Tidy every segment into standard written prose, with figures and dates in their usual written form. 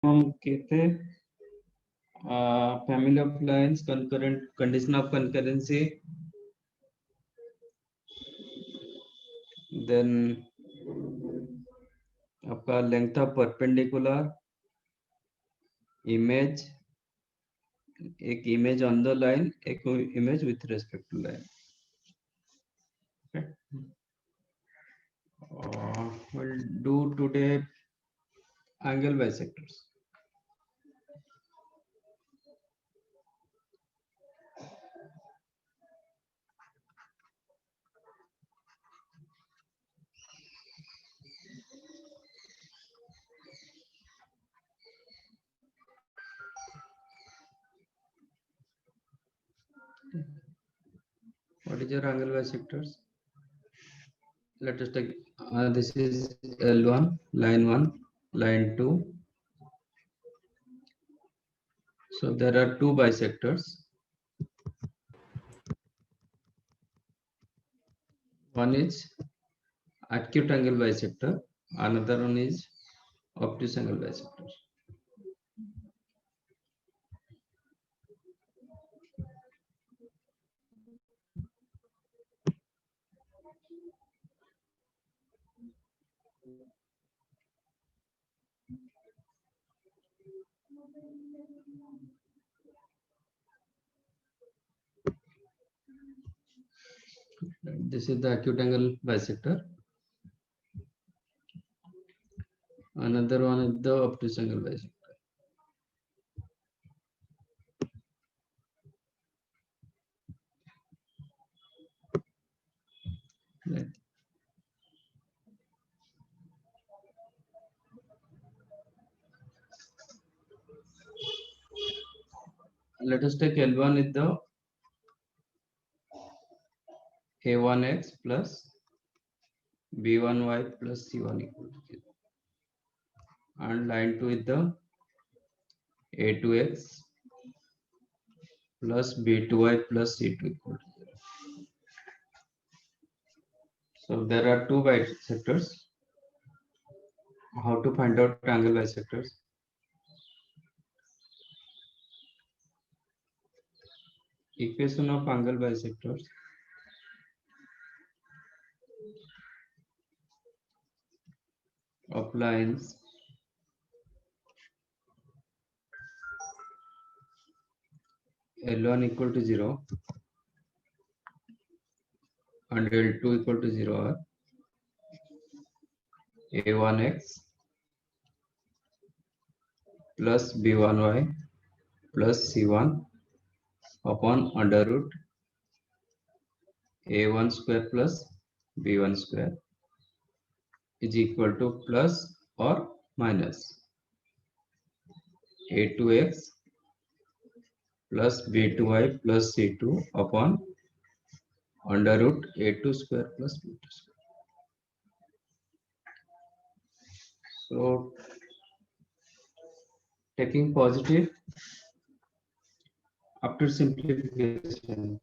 हम कहते हैं family of lines, concurrent condition of concurrency, then आपका length of perpendicular, image, एक image on the line, एक image with respect to line. Okay. We'll do today angle bisectors. What is your angle bisectors? Let us take this is L1, line 1, line 2. So there are two bisectors. One is acute angle bisector, another one is obtuse angle bisector. This is the acute angle bisector. Another one is the obtuse angle bisector. Right. Let us take L1 is the A1x plus B1y plus C1 equal to 0. And line 2 is the A2x plus B2y plus C2 equal to 0. So there are two bisectors. How to find out angle bisectors? Equation of angle bisectors. Of lines L1 equal to 0 and L2 equal to 0 are A1x plus B1y plus C1 upon under root A1 square plus B1 square is equal to plus or minus A2x plus B2y plus C2 upon under root A2 square plus B2 square. So taking positive after simplification.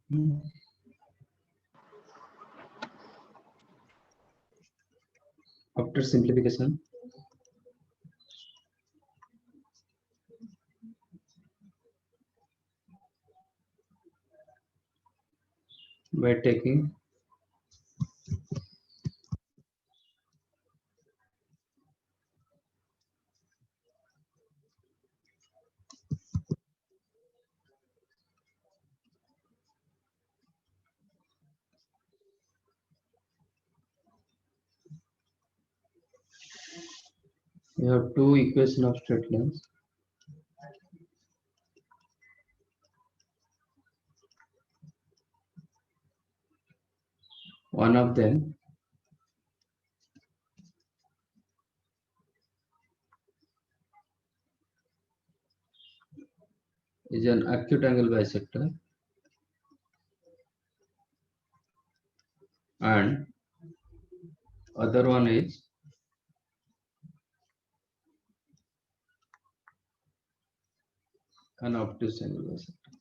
After simplification, by taking we have two equations of straight lines. One of them is an acute angle bisector and other one is an obtuse angle bisector.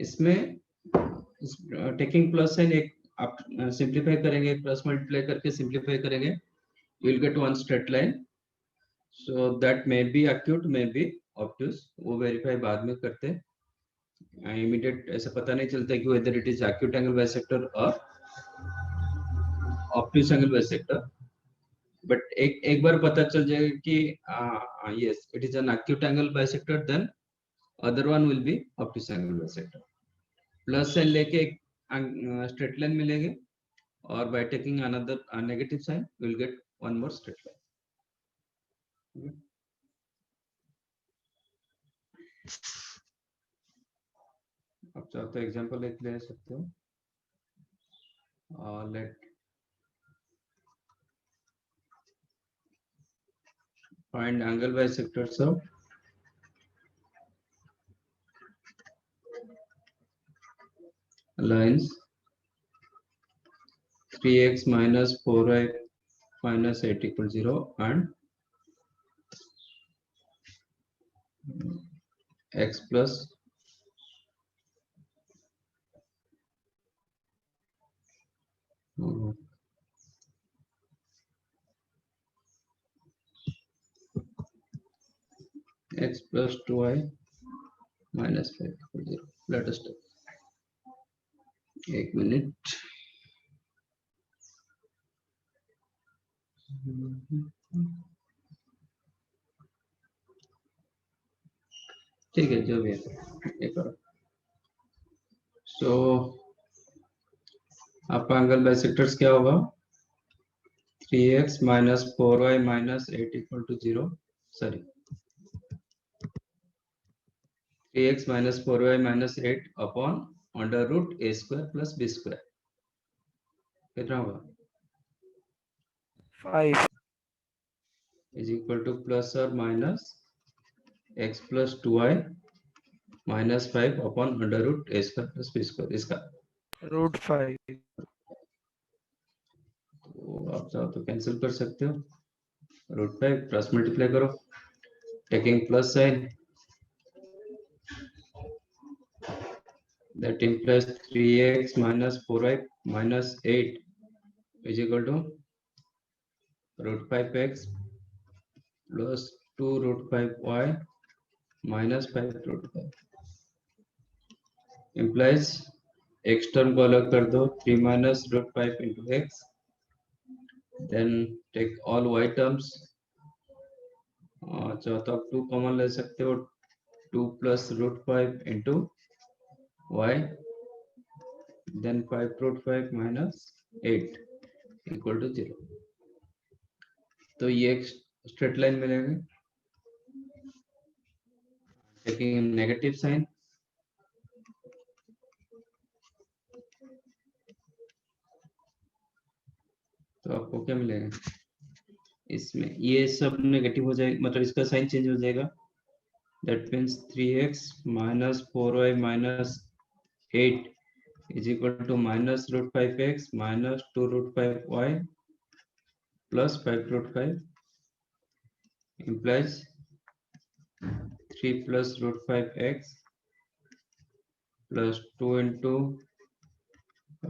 इसमें taking plus sign एक आप simplify करेंगे, plus multiply करके simplify करेंगे, you will get one straight line. So that may be acute, may be obtuse, वो verify बाद में करते हैं. इमीडिएट ऐसा पता नहीं चलता कि whether it is acute angle bisector और ऑब्ट्यूस एंगल बाइसेक्टर. बट एक बार पता चल जाएगा कि yes it is an acute angle bisector, then other one will be obtuse angle bisector. Plus sign लेके एक स्ट्रेट लाइन मिलेंगे, और by taking another negative sign we will get one more straight line. Okay. आप चाहो तो example एक ले सकते हो. Let find angle bisectors of lines 3x minus 4y minus 8 equal 0 and x plus x plus 2y minus 5 equal 0. Let us take 1 minute. ठीक है, जो भी है एक और. सो आपका एंगल बाइसेक्टर्स क्या होगा? 3x minus 4y minus 8 equal to 0. Sorry, 3x minus 4y minus 8 upon under root a square plus b square. कितना होगा? 5 is equal to plus or minus x plus 2y minus 5 upon under root a square plus b square. इसका √5. तो आप चाहो तो cancel कर सकते हो. √5 प्लस मल्टीप्लाई करो, taking plus sign, that implies 3x minus 4y minus 8 is equal to √5x plus 2 √5y minus 5 √5 implies x term को अलग कर दो, 3 minus √5 into x, then take all y terms. चाहो तो आप 2 कॉमन ले सकते हो, 2 plus √5 into y, then 5 √5 minus 8 equal to 0. तो ये एक स्ट्रेट लाइन मिलेगी. टेकिंग नेगेटिव साइन, तो आपको क्या मिलेगा? इसमें ये सब नेगेटिव हो जाएगा, मतलब इसका साइन चेंज हो जाएगा. That means 3x minus 4y minus 8 is equal to minus √5x minus 2 √5y plus 5 √5 implies 3 plus √5x plus 2 into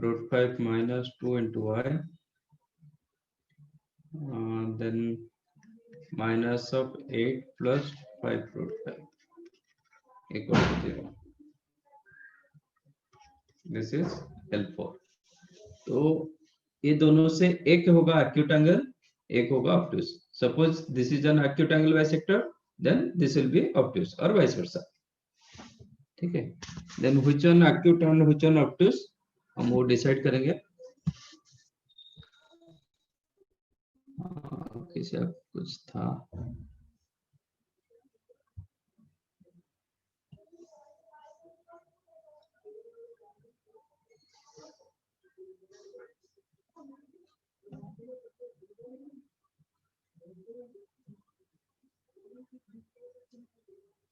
√5 minus 2 into y, then minus of 8 plus 5 √5 equal to 0. This is L4. तो ये दोनों से एक होगा acute angle, एक होगा obtuse. Suppose this is an acute angle bisector, then this will be obtuse और vice versa. ठीक है, then which one acute and which one obtuse हम वो डिसाइड करेंगे. किसी अब कुछ था?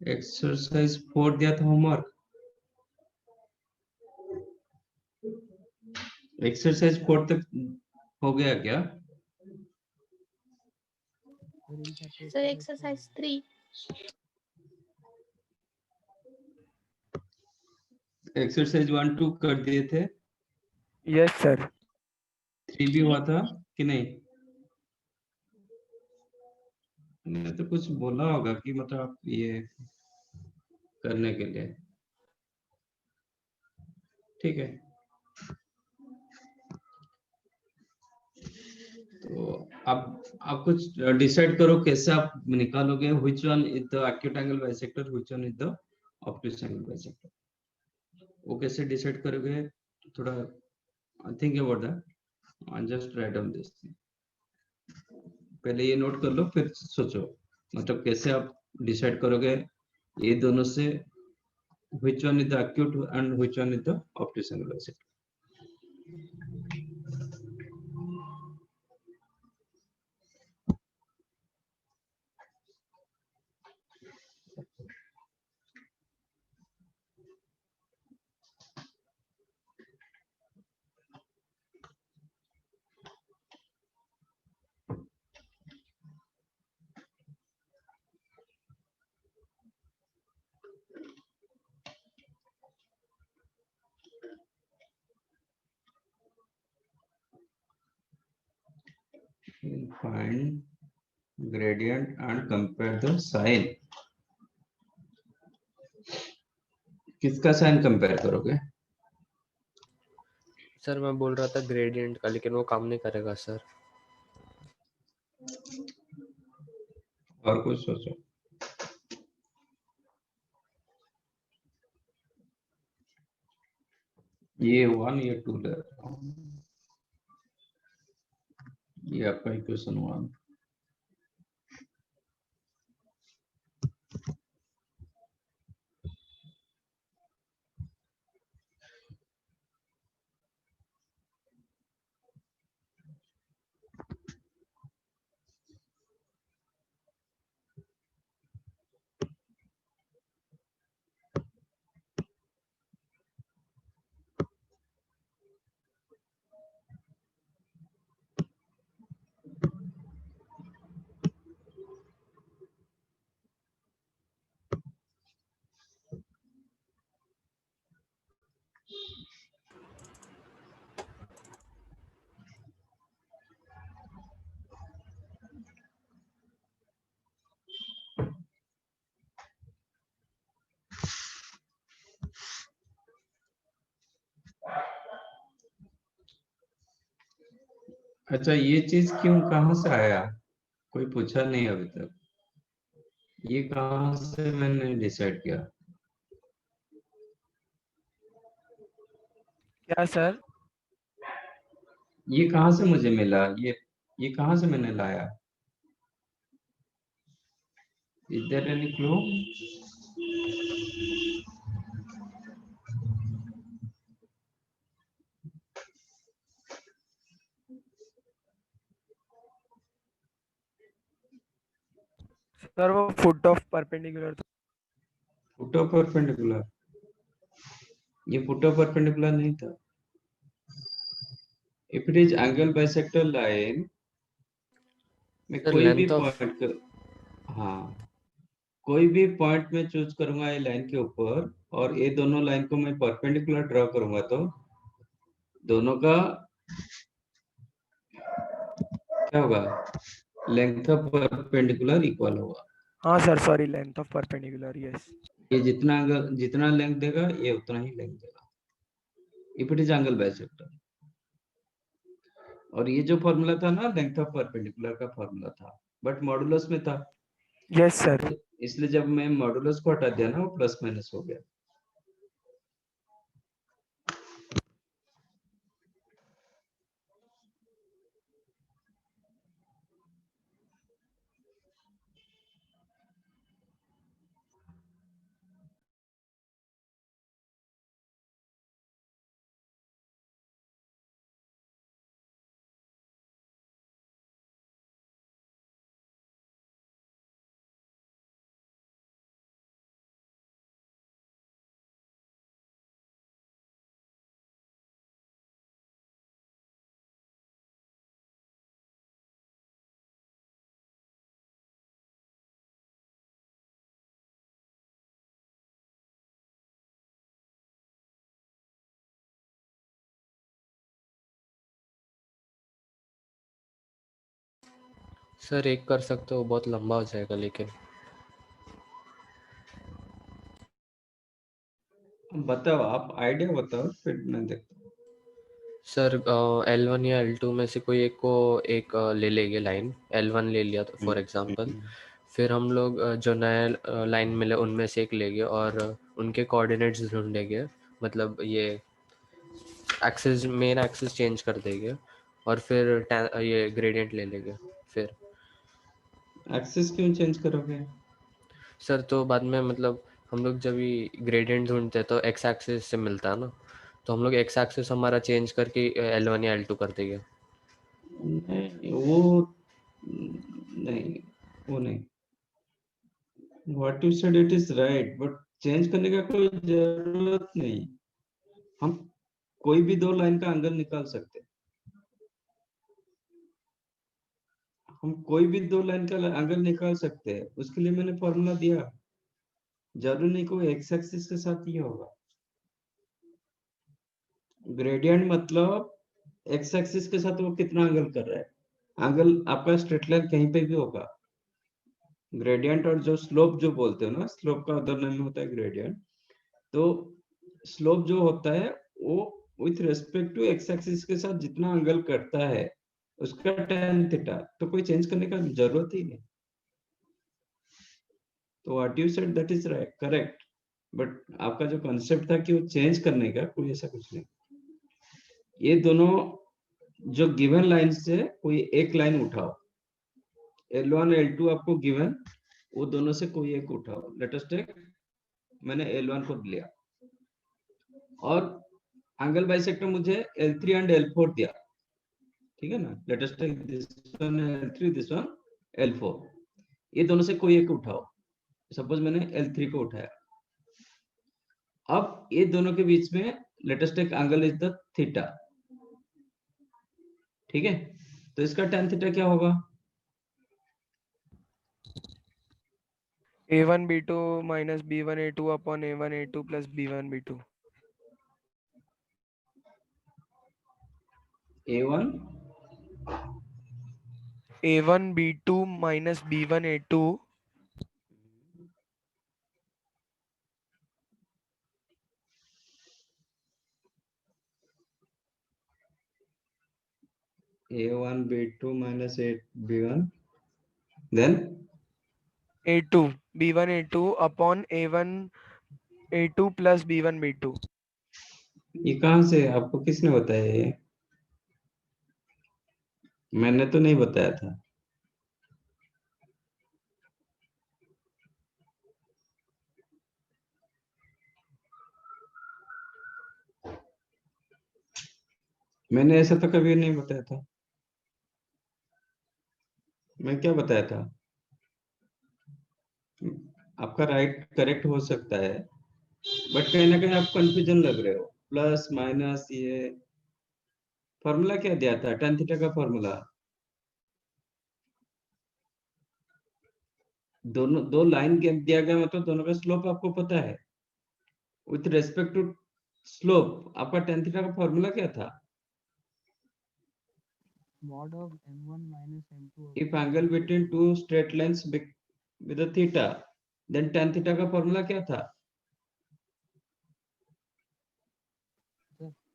एक्सरसाइज 4 दिया था होमवर्क. एक्सरसाइज 4 तक हो गया क्या? सर एक्सरसाइज 3 एक्सरसाइज 1-2 कर दिए थे? Yes sir. 3 भी हुआ था कि नहीं? मैंने तो कुछ बोला होगा कि मतलब आप ये करने के लिए। ठीक है, तो आप कुछ डिसाइड करो कैसे आप निकालोगे which one is the acute angle bisector, which one is the obtuse angle bisector. वो कैसे डिसाइड करोगे? थोड़ा think about that and just write down this. पहले ये नोट कर लो फिर सोचो मतलब कैसे आप डिसाइड करोगे ये दोनों से which one is the acute and which one is the obtuse angle bisector. Find gradient and compare the sign। किसका साइन कंपेयर करोगे? सर मैं बोल रहा था ग्रेडियंट का, लेकिन वो काम नहीं करेगा सर। और कुछ सोचो। ये 1 ये 2 ले रहा हूं। ये आपका इक्वेशन 1। अच्छा, ये चीज क्यों कहाँ से आया? कोई पूछा नहीं अभी तक। ये कहाँ से मैंने डिसाइड किया? क्या सर? ये कहाँ से मुझे मिला? ये कहाँ से मैंने लाया? Is there any clue? Sir वो फुट ऑफ परपेंडिकुलर था। Foot of perpendicular? ये फुट ऑफ परपेंडिकुलर नहीं था। If it is angle bisector line, मैं सर कोई भी लेंथ ऑफ, पॉइंट, हाँ, कोई भी पॉइंट में चूज करूंगा ये लाइन के ऊपर, और ये दोनों लाइन को मैं परपेंडिकुलर ड्रॉ करूंगा तो दोनों का क्या होगा? लेंथ ऑफ परपेंडिकुलर इक्वल होगा। हाँ sir sorry, length of perpendicular, yes. ये जितना लेंथ देगा ये उतना ही लेंथ देगा if it is angle bisector. और ये जो फॉर्मूला था ना लेंथ ऑफ परपेंडिकुलर का फॉर्मूला था, बट मॉडुलस में था। Yes sir. तो इसलिए जब मैं मॉडुलस को हटा दिया ना वो प्लस माइनस हो गया। सर एक कर सकते हो, बहुत लंबा हो जाएगा लेकिन। बताओ, आप आइडिया बताओ फिर मैं देखता हूँ। सर L1 या L2 में से कोई एक को एक ले लेंगे लाइन। L1 ले लिया तो फॉर एग्जांपल, फिर हम लोग जो नया लाइन मिले उनमें से एक लेंगे और उनके कोऑर्डिनेट्स ढूंढेंगे, मतलब ये एक्सिस, मेन एक्सिस चेंज कर देंगे और फिर ये ग्रेडियंट ले लेंगे फिर। एक्सेस क्यों चेंज करोगे? सर तो बाद में मतलब हम लोग जब भी ग्रेडियंट ढूंढते हैं तो एक्स एक्सिस से मिलता है ना, तो हम लोग एक्स एक्सिस हमारा चेंज करके L1 या L2 कर देंगे। नहीं, नहीं, वो नहीं। What you said it is right, but change करने का कोई जरूरत नहीं। हम कोई भी दो लाइन का एंगल निकाल सकते हैं। हम कोई भी दो लाइन का एंगल निकाल सकते हैं, उसके लिए मैंने फॉर्मूला दिया। जरूरी नहीं कोई एक्स एक्सिस के साथ ही होगा। ग्रेडियंट मतलब एक्स एक्सिस के साथ वो कितना एंगल कर रहा है। एंगल आपका स्ट्रेट लाइन कहीं पे भी होगा। ग्रेडियंट और जो स्लोप जो बोलते हो ना, स्लोप का अदर नेम होता है ग्रेडियंट। तो स्लोप जो होता है वो with respect to x axis के साथ जितना एंगल करता है उसका tan थीटा, तो कोई चेंज करने का जरूरत ही नहीं। तो what you said that is right, correct, but आपका जो कॉन्सेप्ट था कि वो चेंज करने का, कोई ऐसा कुछ नहीं। ये दोनों जो गिवन लाइन से कोई एक लाइन उठाओ, L1 L2 आपको गिवन, वो दोनों से कोई एक उठाओ। लेट अस टेक, मैंने L1 को लिया और एंगल बाइसेक्टर मुझे L3 एंड L4 दिया, ठीक है ना। Let us take this one L3, this one L4। ये दोनों से कोई एक उठाओ। सपोज मैंने L3 को उठाया। अब ये दोनों के बीच में let us take angle is the theta, ठीक है। तो इसका tan थीटा क्या होगा? A1 B2 minus B1 A2 upon A1 A2 plus B1 B2. A1 A1 B2 minus B1 A2 A1 B2 minus B1, then A2 B1 A2 upon A1 A2 plus B1 B2. ये कहाँ से आपको किसने बताया ये? मैंने तो नहीं बताया था। मैंने ऐसा तो कभी नहीं बताया था। मैं क्या बताया था? आपका राइट करेक्ट हो सकता है, बट कहीं ना कहीं आप कंफ्यूजन लग रहे हो। प्लस माइनस, ये फॉर्मूला क्या दिया था tan थीटा का फॉर्मूला? दोनों दो लाइन दिया गया, मतलब दोनों का स्लोप आपको पता है। विथ रेस्पेक्ट टू स्लोप आपका tan थीटा का फॉर्मूला क्या था? mod of m1 minus m2 If angle between two straight lines with a theta, then tan theta का फॉर्मूला क्या था?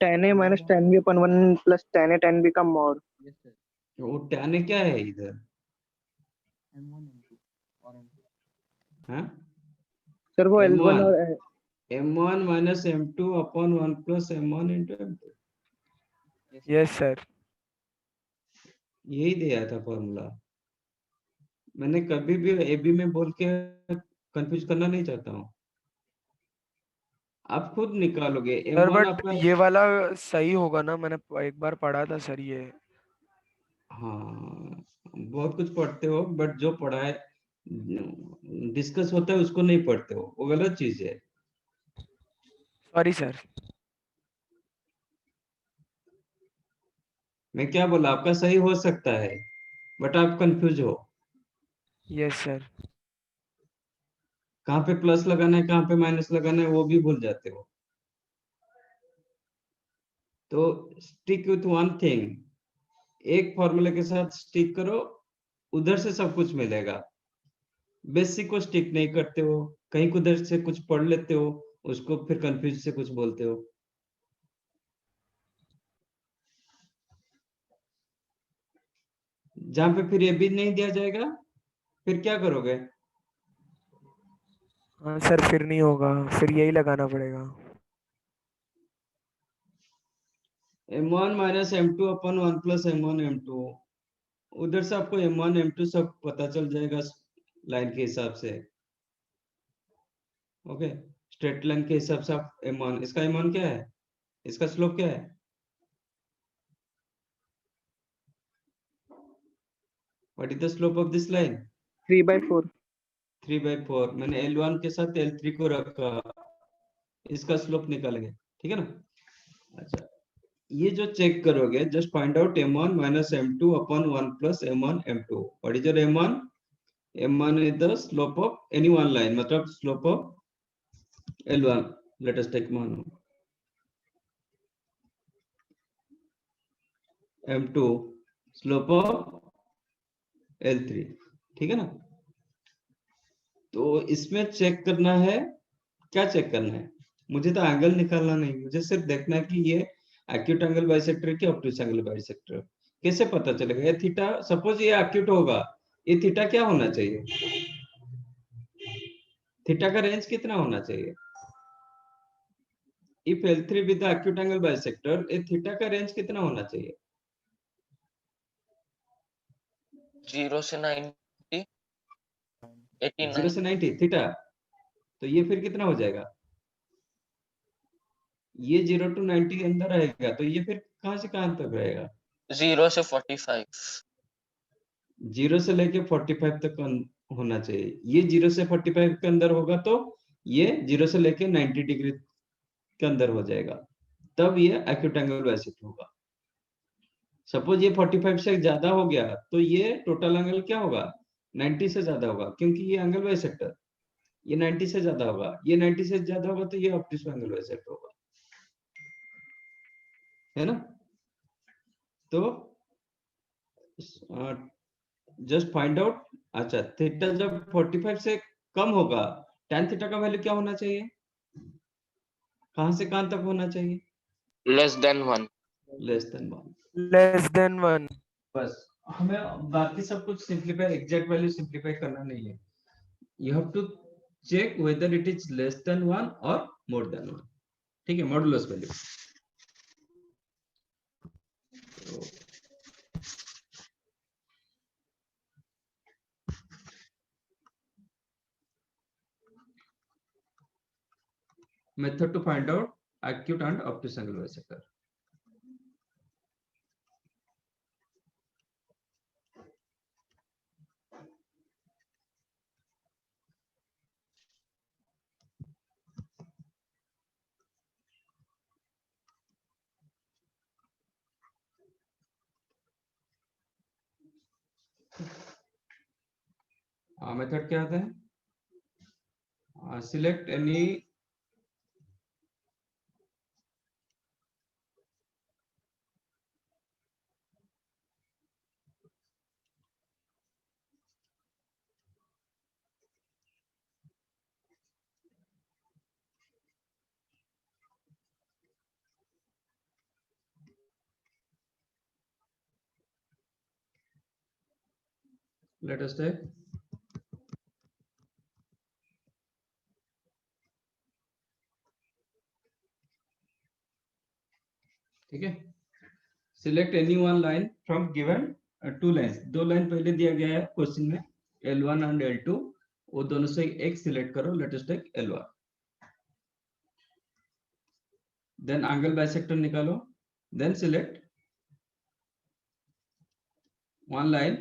tan a minus tan b upon 1 plus tan a tan b का mod. Yes sir. वो tan क्या है इधर? m1 m2 और m2. हाँ, सर वो L1 और m1 minus m2 upon 1 plus m1 into m2, Yes sir. यही दिया था फॉर्मूला। मैंने कभी भी AB में बोल के कंफ्यूज करना नहीं चाहता हूँ। आप खुद निकालोगे सर m1 बट आपका। ये वाला सही होगा ना, मैंने एक बार पढ़ा था सर ये। हाँ, बहुत कुछ पढ़ते हो, बट जो पढ़ा है डिस्कस होता है उसको नहीं पढ़ते हो, वो गलत चीज है। Sorry sir. मैं क्या बोला, आपका सही हो सकता है, बट आप कंफ्यूज हो। Yes sir. कहाँ पे प्लस लगाना है, कहाँ पे माइनस लगाना है, वो भी भूल जाते हो। तो स्टिक विथ वन थिंग, एक फॉर्मूले के साथ स्टिक करो, उधर से सब कुछ मिलेगा। बेसिक को स्टिक नहीं करते हो, कहीं उधर से कुछ पढ़ लेते हो, उसको फिर कंफ्यूज से कुछ बोलते हो। जहां पे फिर ये भी नहीं दिया जाएगा, फिर क्या करोगे? हाँ सर, फिर नहीं होगा, फिर यही लगाना पड़ेगा। m1 माइनस m2 अपन 1 प्लस m1 m2, उधर से आपको m1 m2 सब पता चल जाएगा लाइन के हिसाब से। ओके, स्ट्रेट लाइन के हिसाब से आप m1, इसका m1 क्या है, इसका स्लोप क्या है? What is the slope of this line? 3/4। 3/4। मैंने L1 के साथ L3 को रखा, इसका स्लोप निकालेंगे, ठीक है ना। अच्छा, ये जो चेक करोगे, just find out m1 minus m2 upon 1 plus m1 m2। What is your m1? m1 is the slope of any one line, मतलब slope of L1। let us take one, m2 slope of L3, ठीक है ना। तो इसमें check करना है, क्या check करना है? मुझे तो एंगल निकालना नहीं, मुझे सिर्फ देखना है कि ये एक्यूट एंगल बाइसेक्टर की ऑब्टूस एंगल बाइसेक्टर। कैसे पता चलेगा? ये थीटा, सपोज ये एक्यूट होगा, ये थीटा क्या होना चाहिए? थीटा का रेंज कितना होना चाहिए? If L3 with the acute angle bisector, ये थीटा का रेंज कितना होना चाहिए? 0 से 90, 0 से 90 थीटा, तो ये फिर कितना हो जाएगा? ये 0 to 90 के अंदर रहेगा, तो ये फिर कहां से कहां तक रहेगा? 0 से 45। 0 से लेके 45 तक होना चाहिए। ये 0 से 45 के अंदर होगा तो ये 0 से लेके 90 डिग्री के अंदर हो जाएगा, तब ये एक्यूट एंगल बाइसेक्टर होगा। सपोज ये 45 से ज्यादा हो गया तो ये टोटल एंगल क्या होगा? 90 से ज्यादा होगा, क्योंकि ये एंगल बाइसेक्टर, ये 90 से ज्यादा होगा, ये 90 से ज्यादा होगा, तो ये ऑब्टूस एंगल बाइसेक्टर होगा, है ना। तो जस्ट फाइंड आउट। अच्छा, थीटा जब 45 से कम होगा, tan थीटा का वैल्यू क्या होना चाहिए? कहां से कहां तक होना चाहिए? Less than 1। Less than 1। Less than 1। बस, हमें बाकी सब कुछ सिंपलीफाई, एग्जैक्ट वैल्यू सिंपलीफाई करना नहीं है। You have to check whether it is less than 1 और मोर देन 1, ठीक है, modulus value. Method to find out acute and obtuse angle bisector. Method क्या आता है? Select any let us take ठीक है। Select any one line from given two lines, दो line पहले दिया गया है क्वेश्चन में, L1 एंड L2, वो दोनों से एक सिलेक्ट करो। Let us take L1, then angle bisector निकालो, then select one line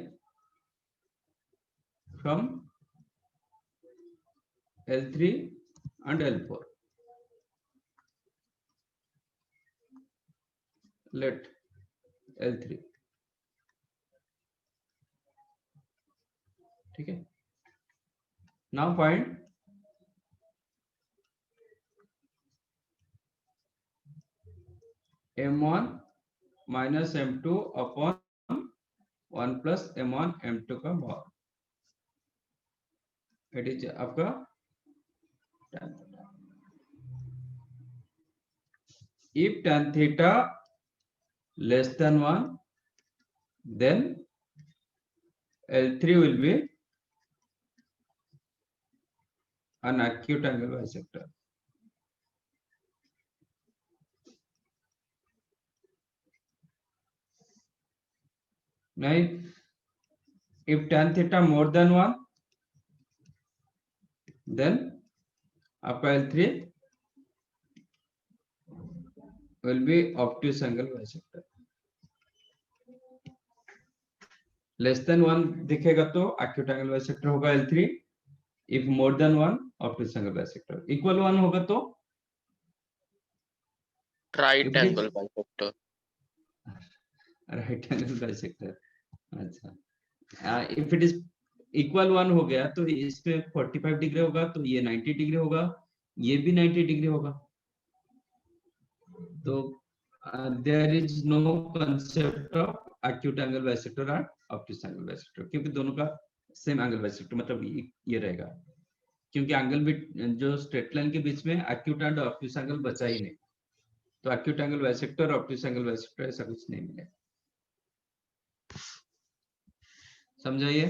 from L3 and L4, let L3, ठीक है। Now find M1 minus M2 upon 1 plus m1 m2 का मॉड, इट इज आपका tan theta. If tan theta less than 1, then L3 will be an acute angle bisector. Now, if tan theta more than 1, then आपका L3 will be obtuse angle bisector. Less than 1 दिखेगा तो acute angle bisector होगा L3. If more than 1, obtuse angle bisector. Equal 1 होगा तो Right angle bisector. right angle bisector. अच्छा, if it is equal 1 हो गया तो इसमें 45 डिग्री होगा, तो ये 90 डिग्री होगा, ये भी 90 डिग्री होगा. तो there is no concept of acute angle bisector और obtuse angle bisector, क्योंकि दोनों का सेम एंगल बाइसेक्टर, मतलब ये रहेगा, क्योंकि एंगल भी जो स्ट्रेट लाइन के बीच में acute एंड obtuse एंगल बचा ही नहीं, तो acute angle bisector और obtuse angle bisector ऐसा कुछ नहीं मिलेगा. समझाइए.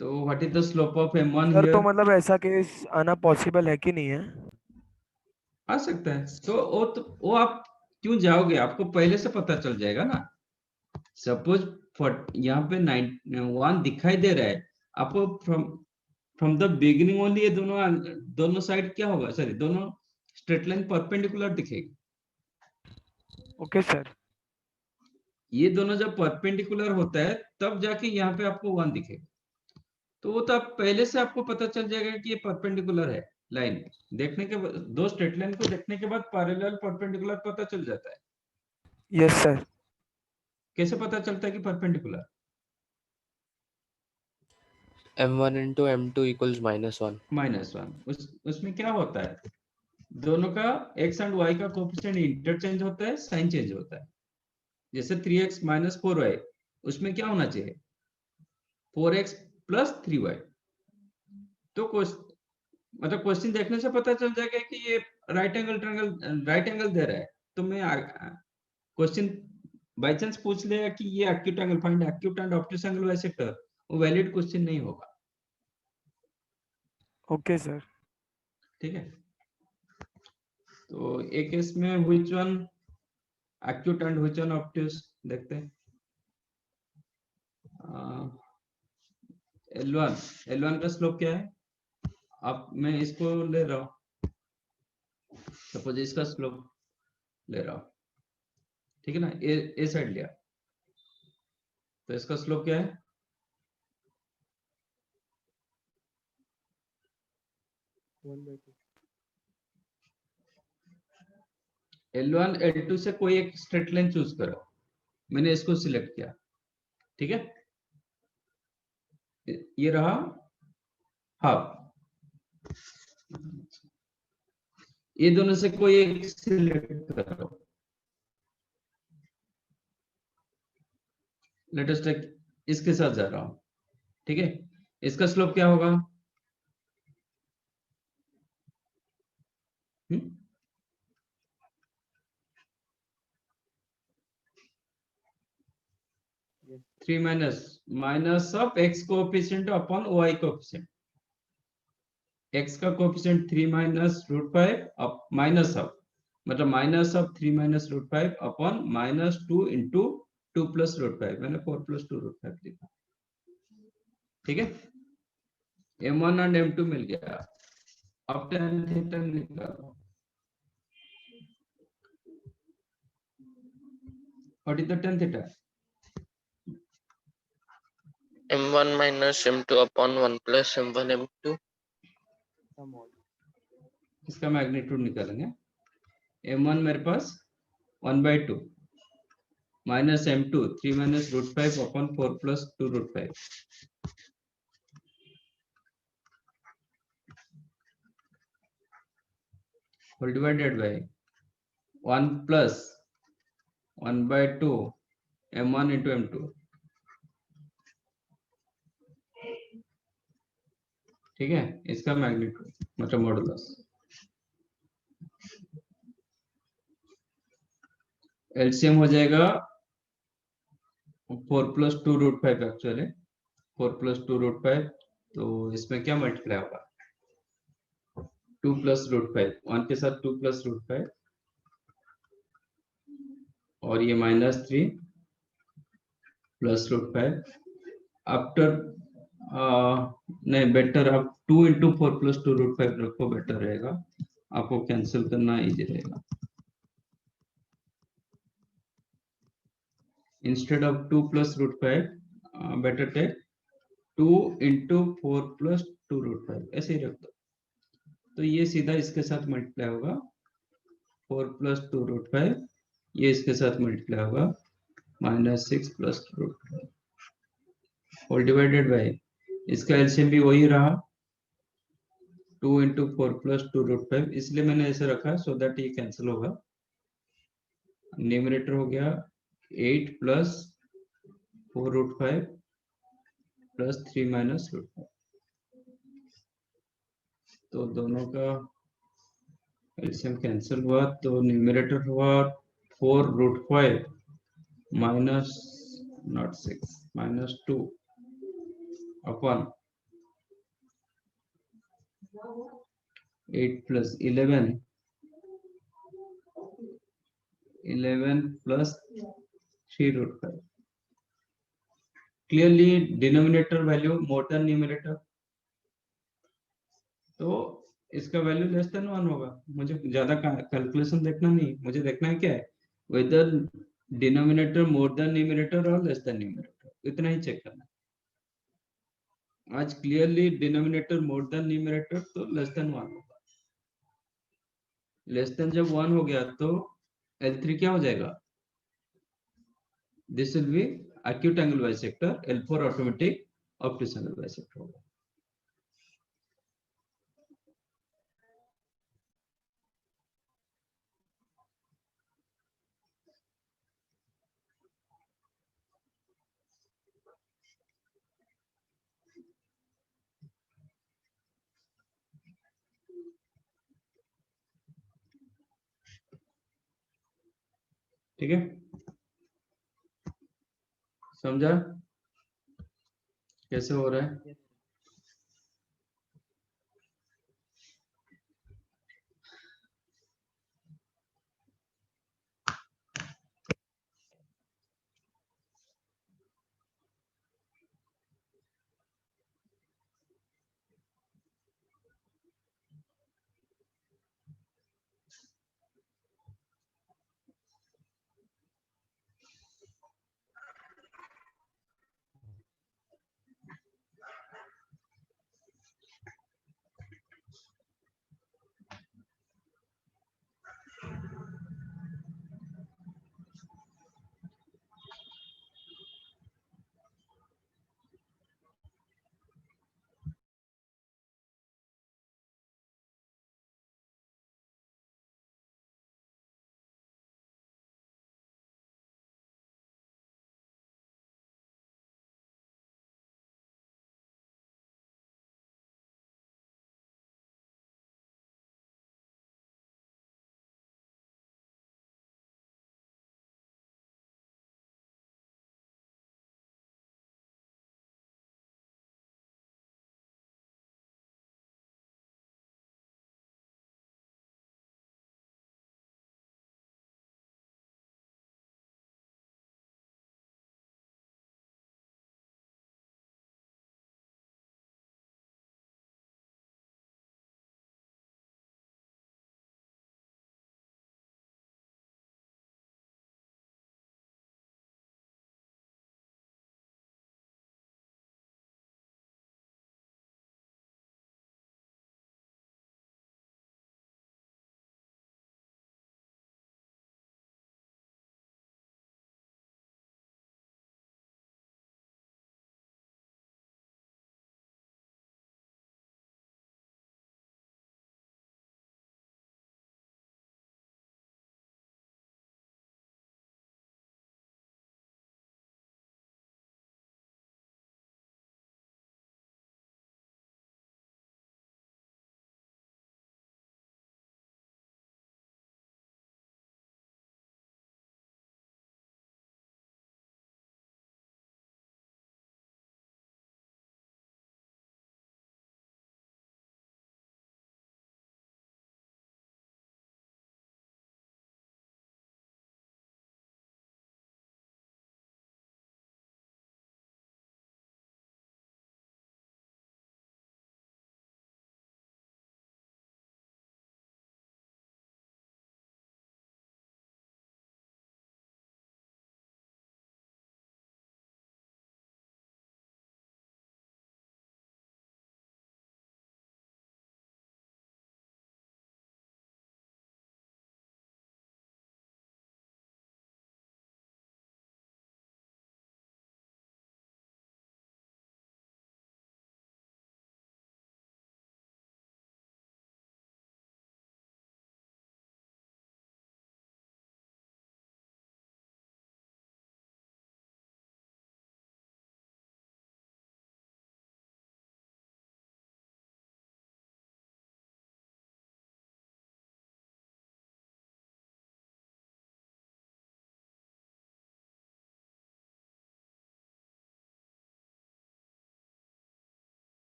तो what is the slope of m1 sir तो हियर? मतलब ऐसा केस आना पॉसिबल है कि नहीं है? आ सकता है. तो वो आप क्यों जाओगे, आपको पहले से पता चल जाएगा ना. सपोज यहाँ पे 1 दिखाई दे रहा है आपको, फ्रॉम द बिगिनिंग ओनली ये दोनों साइड क्या होगा, सॉरी दोनों स्ट्रेट लाइन परपेंडिकुलर दिखेगी. Okay sir. ये दोनों जब परपेंडिकुलर होता है तब जाके यहाँ पे आपको 1 दिखेगा. तो वो तो आप पहले से आपको पता चल जाएगा कि ये परपेंडिकुलर है लाइन. देखने के दो स्ट्रेट लाइन को देखने के बाद पैरेलल परपेंडिकुलर पता चल जाता है. Yes sir. कैसे पता चलता है कि perpendicular? m1 into m2 equals -1. -1. उसमें क्या होता है, दोनों का x एंड y का कोएफिशिएंट इंटरचेंज होता है, साइन चेंज होता है. जैसे 3x - 4y, उसमें क्या होना चाहिए 4x + 3y. तो मतलब क्वेश्चन देखने से पता चल जाएगा कि ये राइट एंगल दे रहा है. तो मैं क्वेश्चन बाय चांस पूछ लेगा कि ये acute angle find acute and obtuse angle bisector, वो वैलिड क्वेश्चन नहीं होगा. Okay sir. ठीक है. तो एक केस में which one acute and which one obtuse देखते हैं. L1 का स्लोप क्या है? अब मैं इसको ले रहा हूं, सपोज इसका स्लोप ले रहा हूं, ठीक है ना. ए साइड लिया तो इसका स्लोप क्या है? L1 L2 से कोई एक स्ट्रेट लाइन चूज करो. मैंने इसको सिलेक्ट किया, ठीक है. ये रहा हाफ. ये दोनों से कोई एक सिलेक्ट करो. लेट अस टेक इसके साथ जा रहा हूं, ठीक है. इसका स्लोप क्या होगा? हम्म 3 minus of x coefficient upon y coefficient. x का कोएफिशिएंट 3 -√5 अप माइनस ऑफ, मतलब माइनस ऑफ 3 -√5 अपॉन -2 इंटू 2 + √5. मैंने 4 + 2 √5 लिखा, ठीक है. m1 एंड m2 मिल गया. अब tan थीटा निकालो. What is the tan theta? m1 minus m2 upon 1 plus m1 m2. इसका मैग्नीट्यूड निकालेंगे. m1 मेरे पास 1/2 minus m2 3 -√5 upon 4 + 2 √5. Whole divided by 1 + 1/2 m1 into m2, ठीक है, इसका मैग्नीट्यूड मतलब मॉडुलस। एलसीएम हो जाएगा 4 + 2√5 एक्चुअली 4 + 2√5, तो इसमें क्या मल्टीप्लाई होगा 2 + √5, 1 के साथ 2 + √5 और ये -3 + √5 आफ्टर नहीं बेटर आप 2 × 4 + 2√5 रखो, बेटर रहेगा, आपको कैंसिल करना इजी रहेगा। इंस्टेड ऑफ 2 + √5 बेटर टेक 2 × 4 + 2√5 ऐसे ही रख दो, तो ये सीधा इसके साथ मल्टीप्लाई होगा 4 + 2√5, ये इसके साथ मल्टीप्लाई होगा -6 + √5 होल डिवाइडेड बाय, इसका एलसीएम भी वही रहा 2 × 4 + 2√5, इसलिए मैंने ऐसे रखा सो दैट ये कैंसिल होगा। न्यूमरेटर हो गया 8 + 4√5 + 3 - √5, तो दोनों का एलसीएम कैंसिल हुआ, तो न्यूमरेटर हुआ 4√5 minus not 6 -2 upon 8 + 11 + 3√5। Clearly denominator value more than numerator, तो इसका वैल्यू लेस देन 1 होगा। मुझे ज्यादा कैलकुलेशन देखना नहीं, मुझे देखना है क्या है whether denominator more than numerator और लेस देन न्यूमरेटर, इतना ही चेक करना है। आज clearly denominator more than numerator, तो लेस देन 1 होगा। लेस देन जब 1 हो गया तो L3 क्या हो जाएगा, this will B acute angle bisector, L4 automatic obtuse angle bisector होगा। ठीक है, समझा कैसे हो रहा है?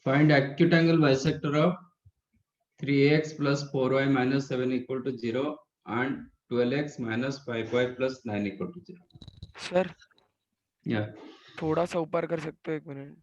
Find acute angle bisector of 3x plus 4y minus 7 equal to 0 and 12x minus 5y plus 9 equal to 0. Sir Yeah. थोड़ा सा ऊपर कर सकते हो, 1 मिनट?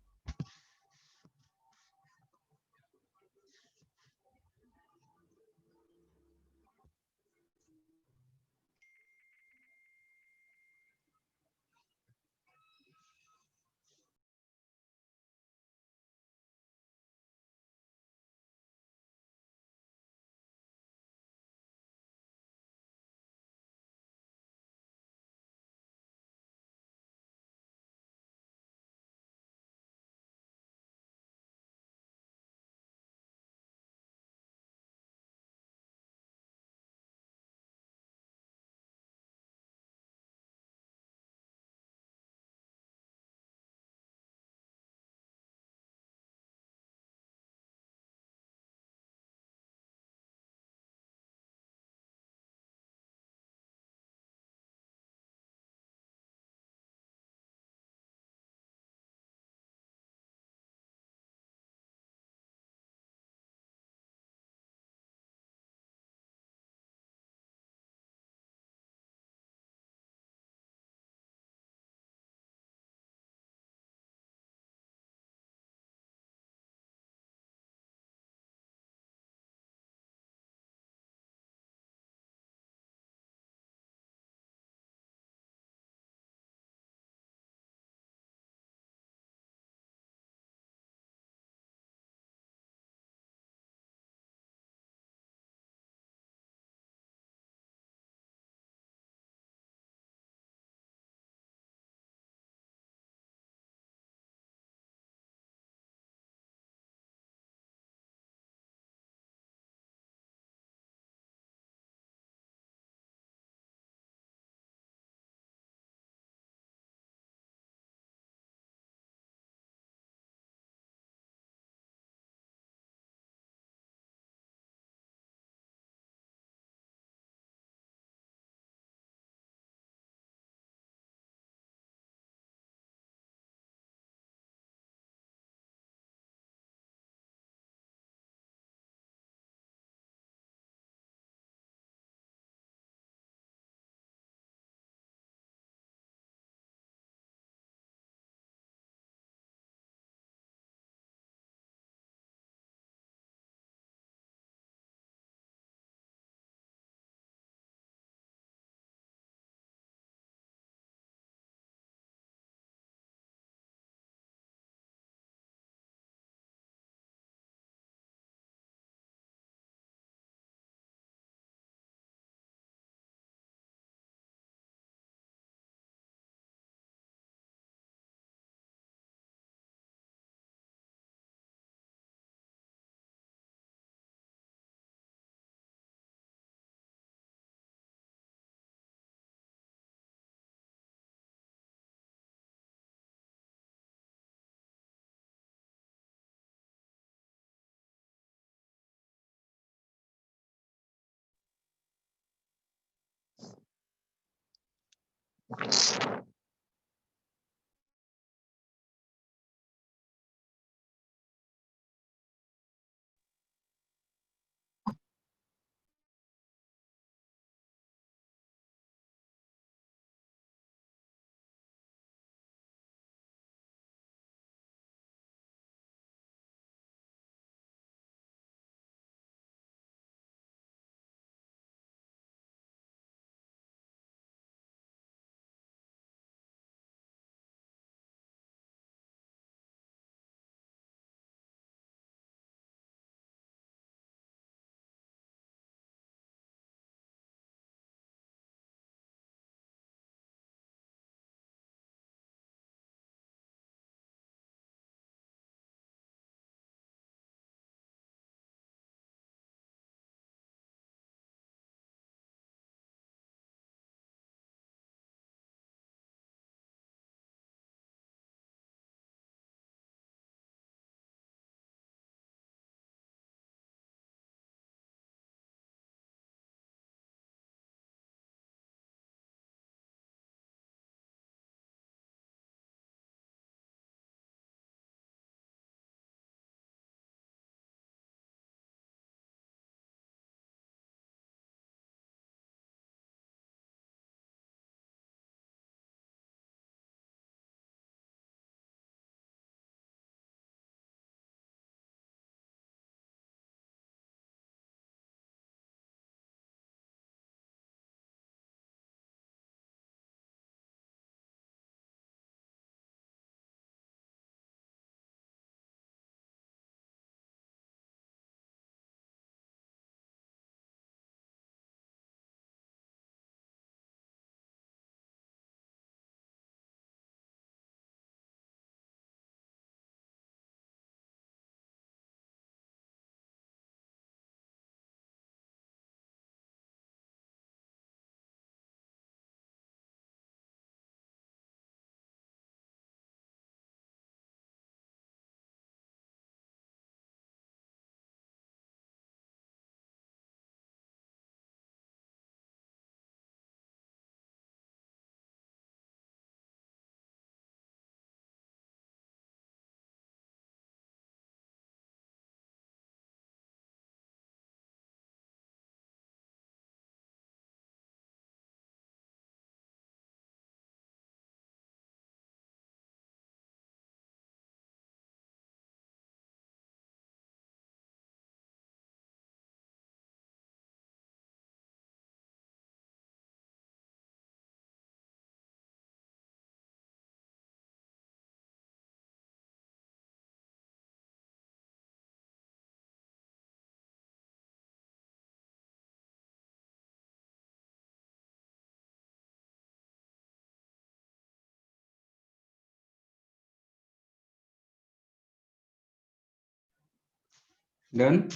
डन।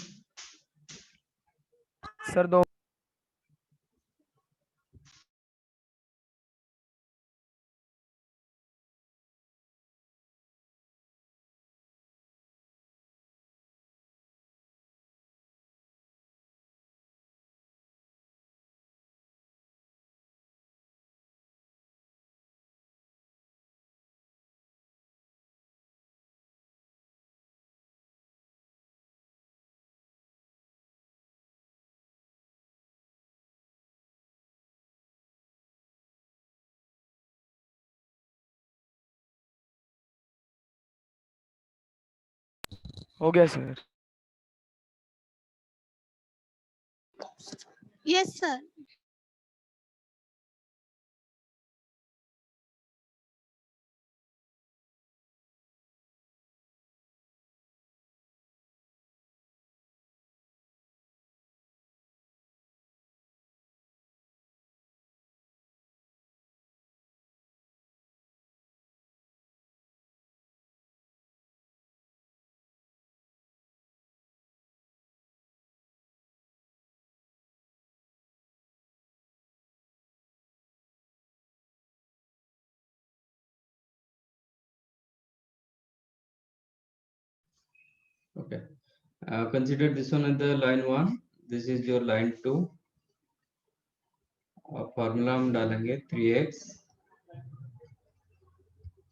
सर दो हो गया sir. Yes, sir. Okay. Consider this one as the line 1. This is your line 2. Formula हम डालेंगे 3x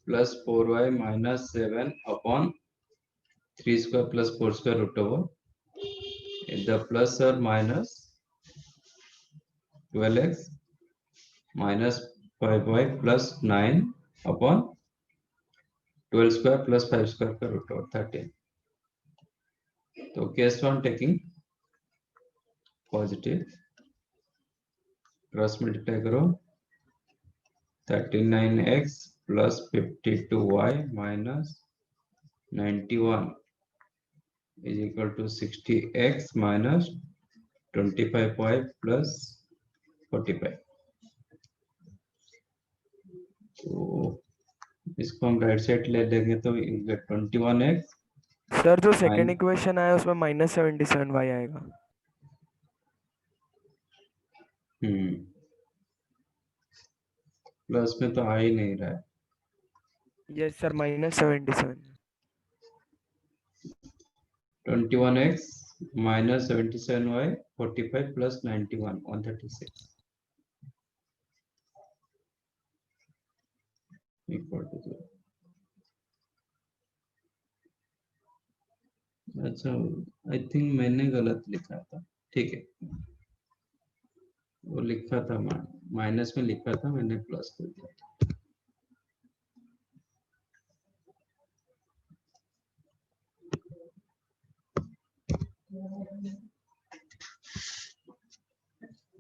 plus 4y minus 7 upon 3 square plus 4 square root over the plus और minus 12x minus 5y plus 9 upon 12 square plus 5 square का root over 13. तो case 1 taking positive, cross multiply करो 39x plus 52y minus 91 is equal to 60x minus 25y plus 45. तो इसको हम right side ले लेंगे तो 21x सर जो सेकंड इक्वेशन आया उसमें -77y आएगा। प्लस में तो आ ही नहीं रहा है। Yes sir -77। 21x minus 77y 45 plus 91 136 equal to 0. अच्छा, आई थिंक मैंने गलत लिखा था। ठीक है, वो लिखा था माइनस में लिखा था, मैंने प्लस कर दिया था।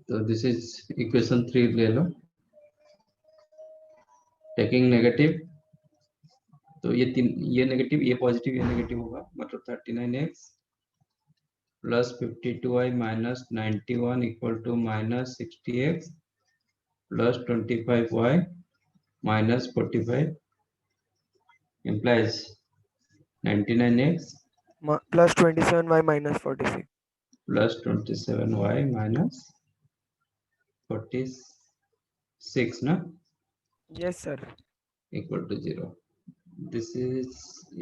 तो दिस इज इक्वेशन 3 ले लो। टेकिंग नेगेटिव, तो ये तीन, ये नेगेटिव, ये पॉजिटिव, ये नेगेटिव होगा, मतलब 39x plus 52y minus 91 equal to minus 60x plus 25y minus 45 implies 99x plus 27y minus 46 plus 27y minus 46 ना, yes sir. equal to 0. This is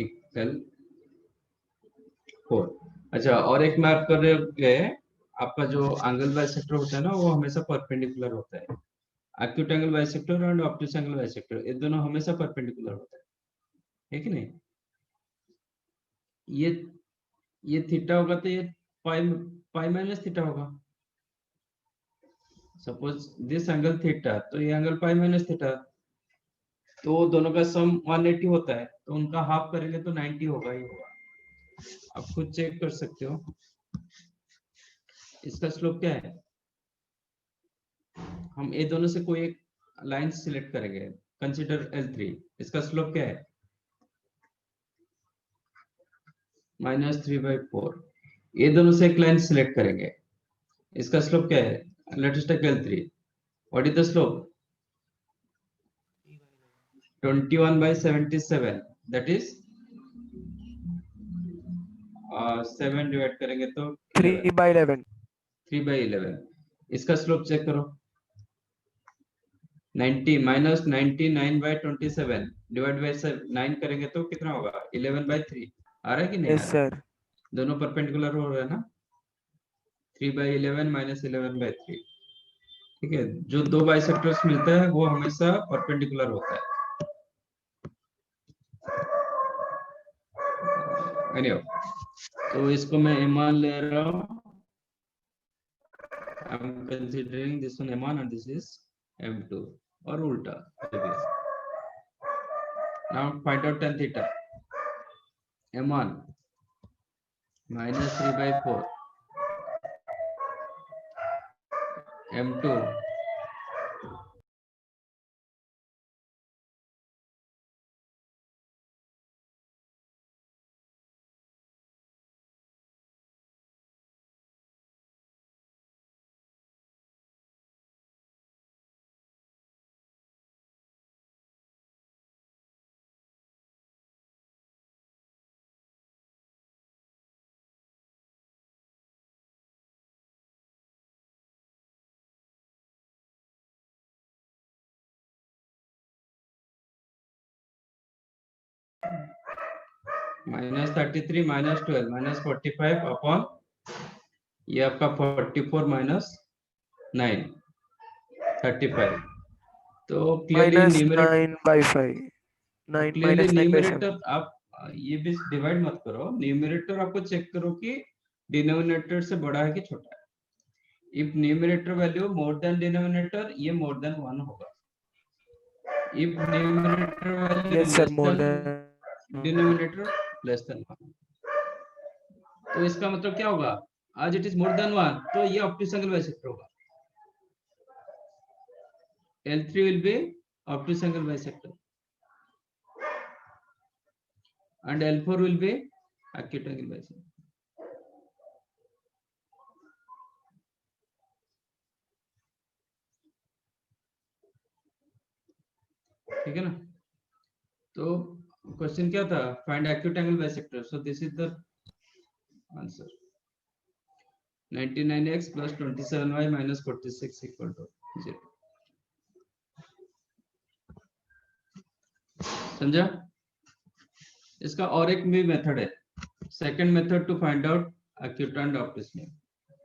equal 4. अच्छा, और एक मैप कर रहे हो, आपका जो एंगल बाइसेक्टर होता है ना, वो हमेशा परपेंडिकुलर होता है। एक्यूट एंगल बाइसेक्टर और ऑब्टूस एंगल बाइसेक्टर, ये दोनों हमेशा परपेंडिकुलर होता है कि नहीं? ये थीटा होगा तो ये पाई माइनस थीटा होगा। सपोज दिस एंगल थीटा, तो ये एंगल पाई माइनस थीटा, तो दोनों का सम 180 होता है, तो उनका हाफ करेंगे तो 90 होगा ही होगा। आप खुद चेक कर सकते हो। इसका स्लोप क्या है? हम ये दोनों से कोई एक लाइन सिलेक्ट करेंगे, कंसीडर L3। इसका स्लोप क्या है? -3/4। ये दोनों से एक लाइन सिलेक्ट करेंगे, इसका स्लोप क्या है? Let us take L3। What is the slope? 21/77, that is 7 divide करेंगे तो 3/11. 3/11. इसका स्लोप चेक करो. 90 माइनस 99/27 डिवाइड बाय 9 करेंगे तो कितना होगा? 11/3. आ रहा है कि नहीं आ Yes, रहा है? sir. दोनों परपेंडिकुलर हो रहा है ना. 3/11 माइनस 11/3. ठीक है. जो दो बाइसेक्टर्स मिलता है वो हमेशा परपेंडिकुलर होता है. Anyhow, तो इसको मैं M1 ले रहा हूँ. I'm considering this one M1 and this is M2 और उल्टा. Now find out tan theta. M1 minus 3/4. M2 minus 33 minus 12 minus 45 upon ये आपका 44 minus 9 35. तो clearly Minus numerator 9/5. 9 clearly minus 9/7. numerator आप ये भी डिवाइड मत करो. न्यूमरेटर आपको चेक करो कि डिनोमिनेटर से बड़ा है कि छोटा है. If numerator value more than denominator ये मोर देन 1 होगा. If numerator value Yes, sir. Less More than than. Denominator less than 1. तो इसका मतलब क्या होगा? आज इट इज मोर देन 1 तो ये ऑप्टिसिंगल बाइसेक्टर होगा. L3 will be optisingle bisector and L4 will be acute angle bisector. ठीक है ना. तो क्वेश्चन क्या था? Find acute angle bisector. So this is the answer. 99x plus 27y minus 46 equal to 0. समझा? इसका और एक भी मेथड है. Second method to find out acute and optical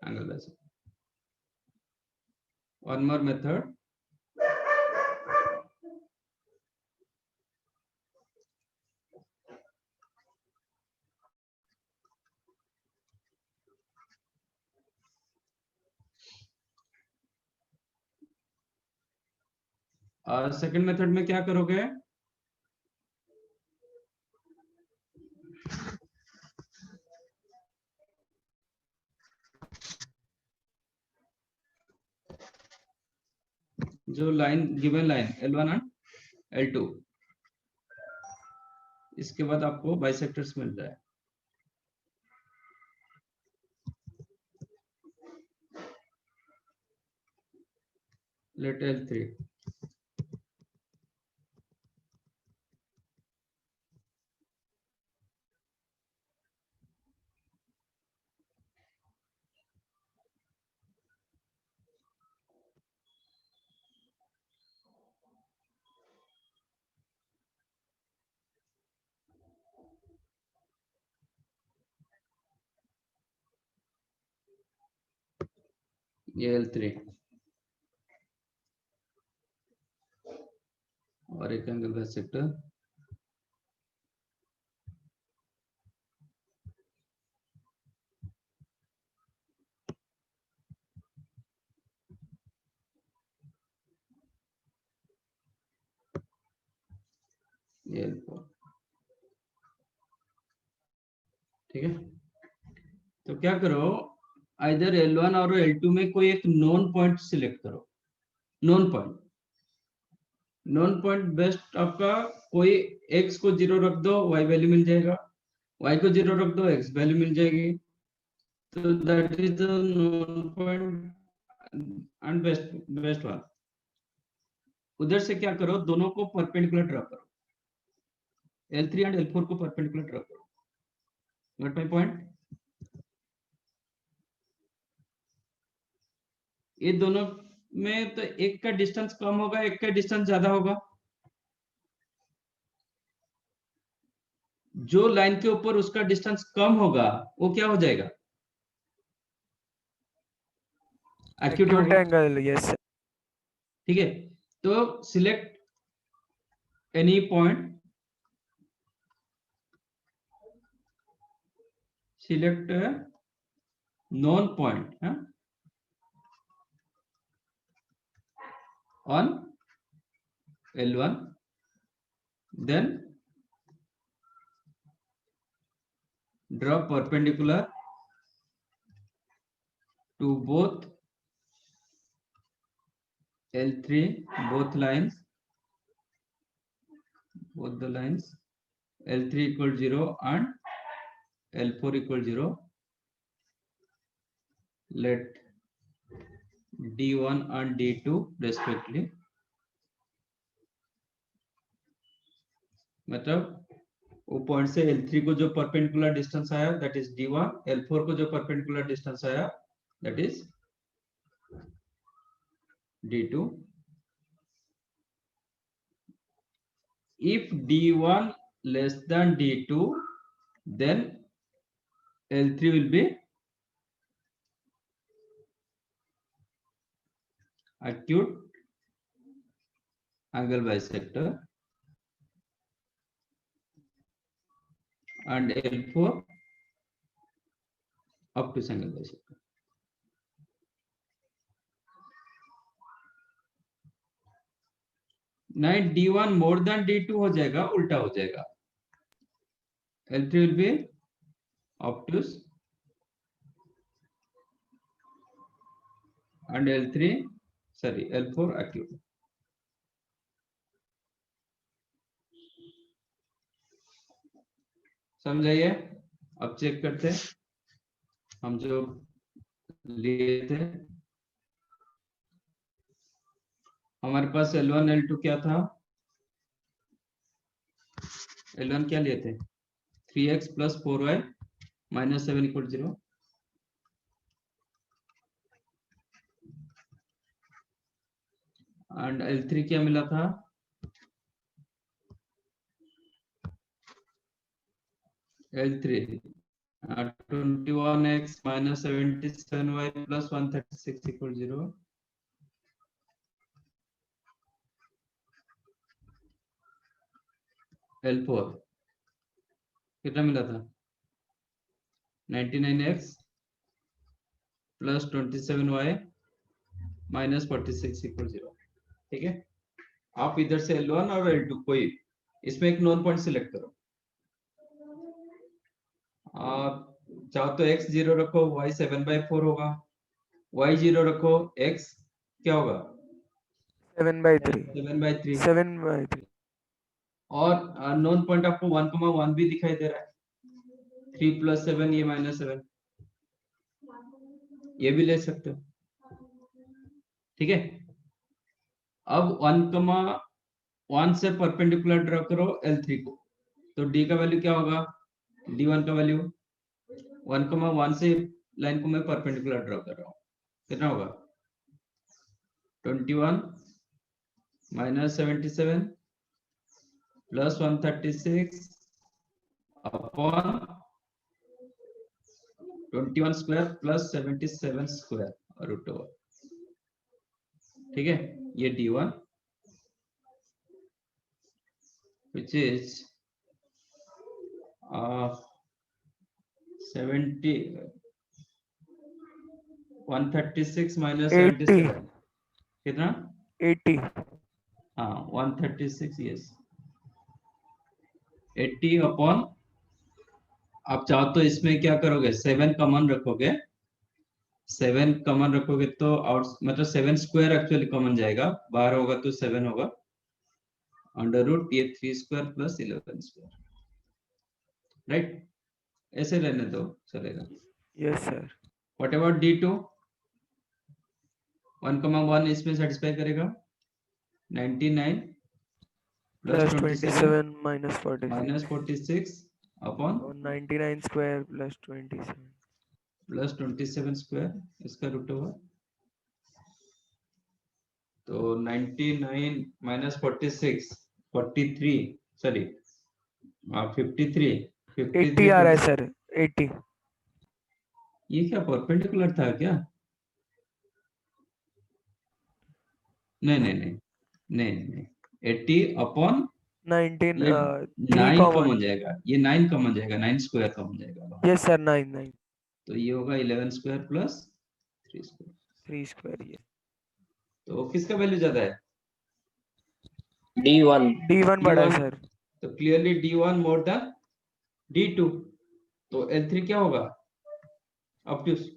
angle bisector. One more method. Second method में क्या करोगे? जो line given line L1 and L2 इसके बाद आपको बाइसेक्टर्स मिल जाए. लेट L3 ये L3 और एक एंगल बाइसेक्टर ये L4. ठीक है. तो क्या करो? इधर L1 और L2 में कोई एक नोन पॉइंट सिलेक्ट करो. नोन पॉइंट बेस्ट आपका कोई x को 0 रख दो y वैल्यू मिल जाएगा. y को 0 रख दो x वैल्यू मिल जाएगी. तो that is the known point and best one. उधर से क्या करो? दोनों को परपेंडिकुलर ड्रा करो. L3 एंड L4 को परपेंडिकुलर ड्रा करो. Got my point? ये दोनों में तो एक का डिस्टेंस कम होगा, एक का डिस्टेंस ज्यादा होगा। जो लाइन के ऊपर उसका डिस्टेंस कम होगा वो क्या हो जाएगा? एक्यूट Acute होगा। angle, yes sir. ठीक है, तो select any point, select non point on L1, then draw perpendicular to both L3, both lines, both the lines, L3 equal 0 and L4 equal 0. Let D1 and D2 respectively. मतलब वो point से L3 को जो perpendicular distance आया that is D1, L4 को जो perpendicular distance आया that is D2. If D1 less than D2, then L3 will be acute angle bisector and L4 obtuse angle bisector. नहीं, D1 more than D2 हो जाएगा, उल्टा हो जाएगा। L3 will be obtuse and L4 acute. समझाइए। अब check करते हैं हम जो लिए थे। हमारे पास L1 L2 क्या था? L1 क्या लिए थे? 3x plus 4y minus 7 equal 0. And L3 क्या मिला था? L3 21x minus 77y plus 136 equal 0. L4 कितना मिला था? 99x plus 27y minus 46 equal 0. ठीक है, आप इधर से L1 और L2 कोई इसमें एक नॉन पॉइंट सिलेक्ट करो। आप चाहो तो x 0 रखो, y 7/4 होगा, y 0 रखो, x क्या होगा? 7/3. 7/3। 7/3. और नॉन पॉइंट आपको 1,1 भी दिखाई दे रहा है। 3 + 7 ये -7, ये भी ले सकते हो। ठीक है, अब 1,1 से परपेंडिकुलर ड्रॉ करो L3 को, तो D का वैल्यू क्या होगा? D1 का वैल्यू 1,1 से लाइन को मैं परपेंडिकुलर ड्रॉ कर रहा हूँ, कितना होगा? 21 minus 77 plus 136 upon 21 square plus 77 square root over. ठीक है, ये D1 which is 136 minus 80. 77 कितना? 80. हाँ 136, यस 80 अपॉन, आप चाहो तो इसमें क्या करोगे? 7 कॉमन रखोगे, 7 कॉमन रखोगे तो आउट मतलब 7 स्क्वायर एक्चुअली कॉमन जाएगा, बाहर होगा तो 7 होगा, अंडर रूट ये 3 स्क्वायर प्लस 11 स्क्वायर, राइट? ऐसे रहने दो, चलेगा। Yes sir. What about D2? 1,1 इसमें सेटिस्फाई करेगा। 99 Plus 27 minus 46. minus 46 upon 99 square plus 27. plus 27 square, इसका रूट ओवर तो 99 minus 46 43 सॉरी 53 80 आ रहा है 53 सर, 80। ये क्या परपेंडिकुलर था क्या? नहीं नहीं नहीं नहीं नहीं 80 अपॉन 19 ये 3 9 कम हो कॉमन। जाएगा, ये 9 कम हो जाएगा, 9 स्क्वायर कम हो जाएगा। यस सर, 9 तो ये होगा 11 स्क्वायर प्लस 3 स्क्वायर। 3 स्क्वायर। ये तो किसका वैल्यू ज्यादा है? D1. D1 बड़ा है D1। सर। तो clearly D1 more than D2। तो L3 क्या होगा? ऑब्ट्यूस।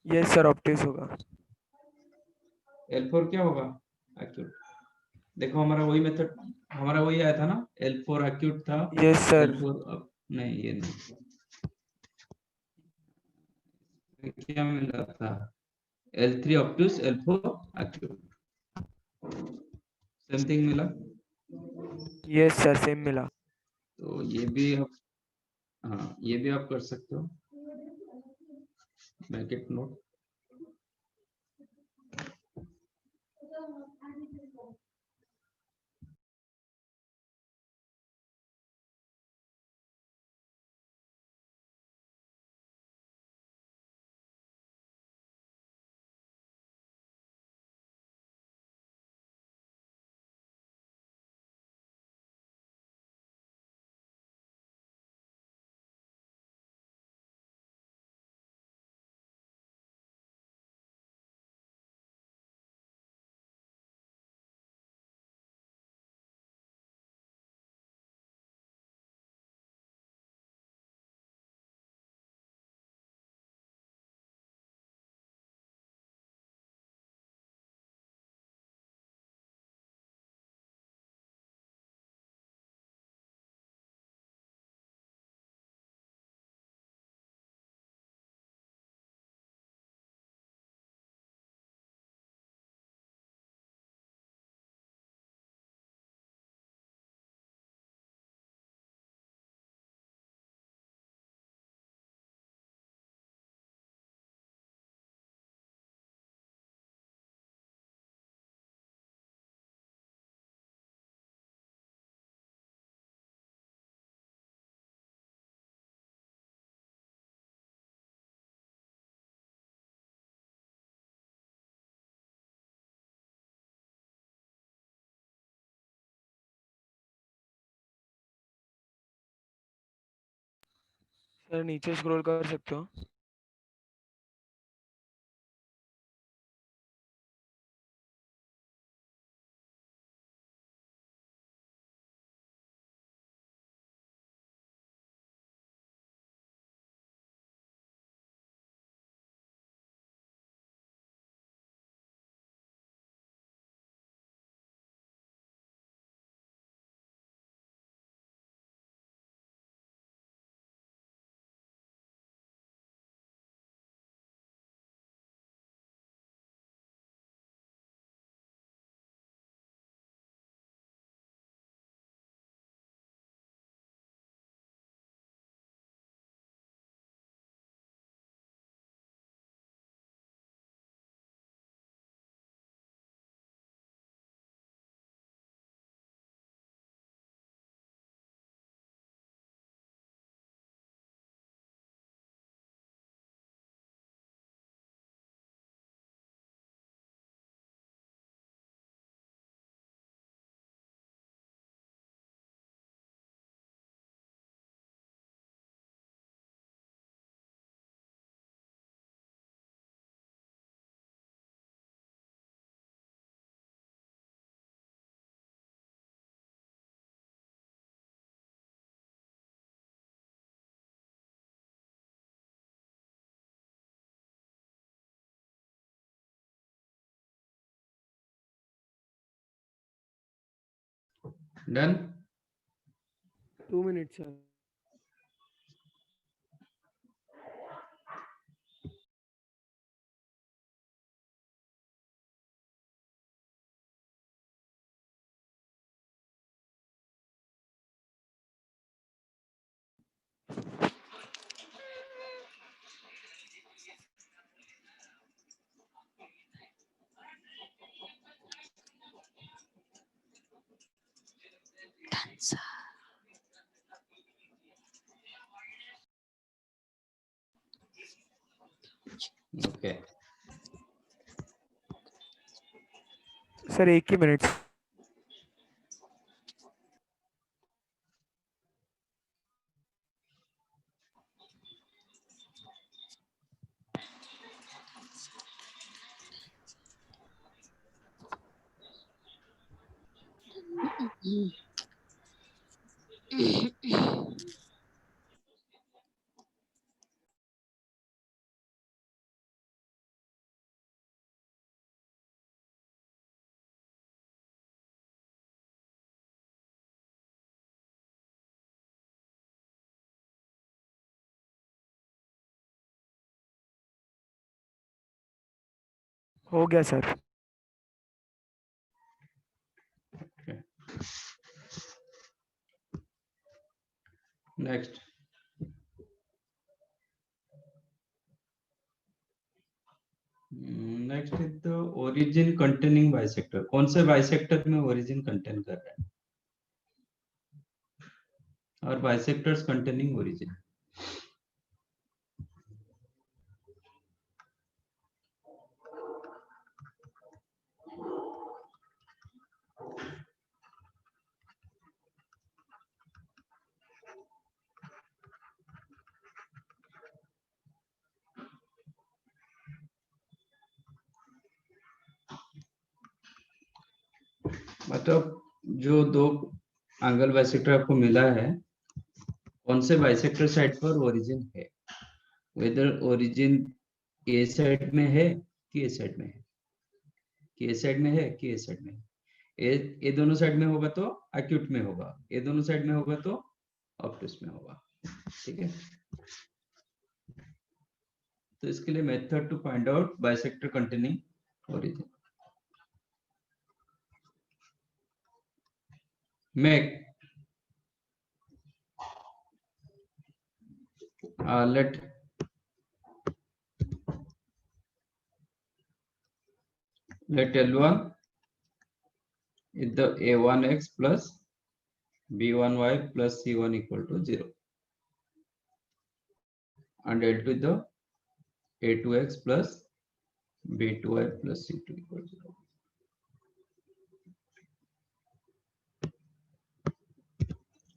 यस सर, ऑप्टिस होगा। L4 क्या होगा? एक्यूट। देखो हमारा वही मेथड, हमारा वही आया था ना, L4 एक्यूट था। Yes sir. L4 नहीं, ये नहीं, ये क्या मिला था? L3 obtuse, L4 acute, same thing मिला। यस सर, सेम मिला। तो ये भी आप, हाँ ये भी आप कर सकते हो, मेक इट नोट। सर नीचे स्क्रॉल कर सकते हो। Done. 2 minutes sir. Okay sir एक ही मिनट। हो गया sir. Next next is the origin containing bisector. कौन से बाइसेक्टर में ओरिजिन कंटेन कर रहा है और बाइसेक्टर्स कंटेनिंग ओरिजिन। मतलब जो दो एंगल बाइसेक्टर आपको मिला है, कौन से बाइसेक्टर साइड पर ओरिजिन है, वेदर ओरिजिन ए साइड में है कि ए साइड में है, कि ए साइड में है कि ए साइड में है। ए दोनों साइड में होगा तो एक्यूट में होगा, ए दोनों साइड में होगा तो ऑब्टूस में होगा। ठीक है, तो इसके लिए method to find out bisector containing origin. make let L1 is the A1x plus B1y plus C1 equal to 0 and L2 is the A2x plus B2y plus C2 equal to 0.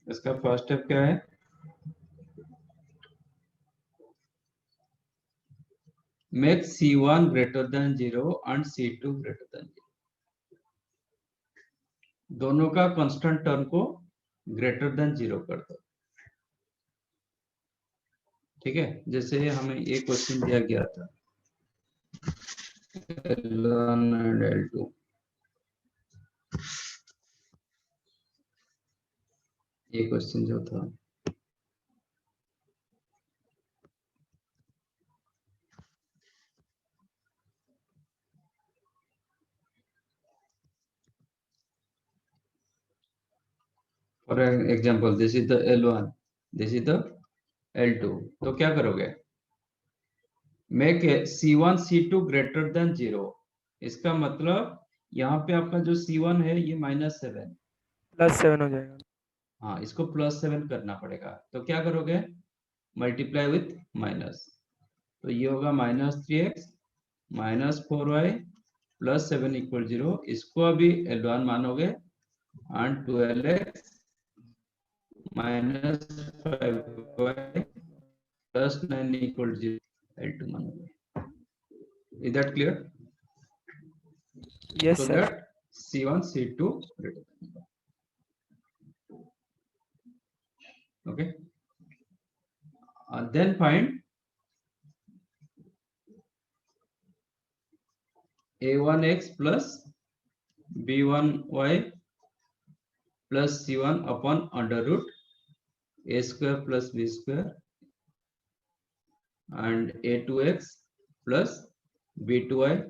इसका फर्स्ट स्टेप क्या है? Make C1 greater than 0 and C2 greater than 0. दोनों का constant term को greater than 0 कर दो। ठीक है, जैसे हमें ये क्वेश्चन दिया गया था L1 and L2, ये क्वेश्चन जो था for example this is the L1, this is the L2, तो क्या करोगे? Make C1 C2 greater than 0। इसका मतलब यहाँ पे आपका जो C1 है ये -7 +7 हो जाएगा। हाँ, इसको +7 करना पड़ेगा। तो क्या करोगे? मल्टीप्लाई विथ माइनस, तो ये होगा -3x -4y प्लस 7 इक्वल 0। इसको अभी L1 मानोगे and 12x -5y plus 9 equal 0 L2 मानोगे। Is that clear? Yes so sir. that C1 C2 greater than 0. Okay, then find A1x plus B1y plus C1 upon under root A square plus B square and A2x plus B2y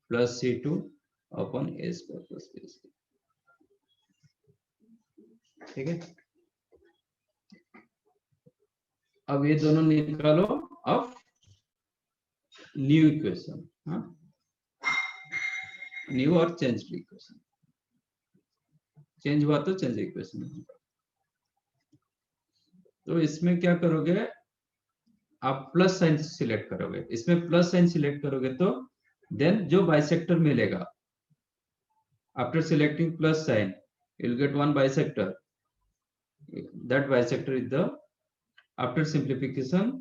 plus C2 upon A square plus B square. ठीक है, अब ये दोनों निकालो अब new equation. हाँ, new और change equation, change हुआ तो चेंज इक्वेशन। तो इसमें क्या करोगे? आप प्लस साइन सिलेक्ट करोगे, इसमें प्लस साइन सिलेक्ट करोगे तो देन जो बाइसेक्टर मिलेगा after selecting plus sign you will get one bisector, that bisector is the after simplification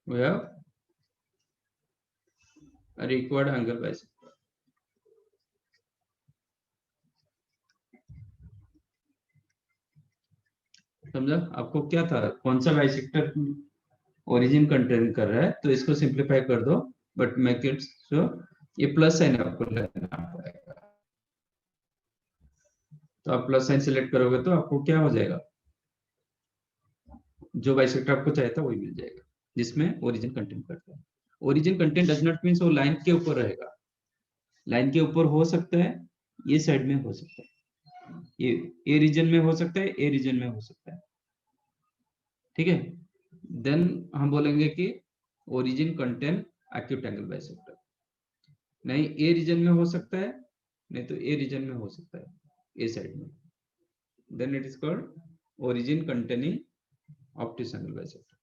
we have a required angle bisector. समझा? आपको क्या था, कौन सा बाइसेक्टर ओरिजिन कंटेन कर रहा है, तो इसको सिंप्लीफाई कर दो, बट मेक इट सो ये प्लस साइन आपको लेना पड़ेगा। तो आप प्लस साइन सिलेक्ट करोगे तो आपको क्या हो जाएगा, जो बाइसेक्टर आपको चाहिए था वही मिल जाएगा जिसमें ओरिजिन कंटेन करता है। Origin content does not means वो लाइन के ऊपर रहेगा, लाइन के ऊपर हो सकता है, ये साइड में हो सकता है, ये ए रीजन में हो सकता है, ए रीजन में हो सकता है, ठीक है। देन हम बोलेंगे कि origin contain acute angle bisector, नहीं ए रीजन में हो सकता है, नहीं तो ए रीजन में हो सकता है, ए साइड में, then it is called origin containing optic angle bisector,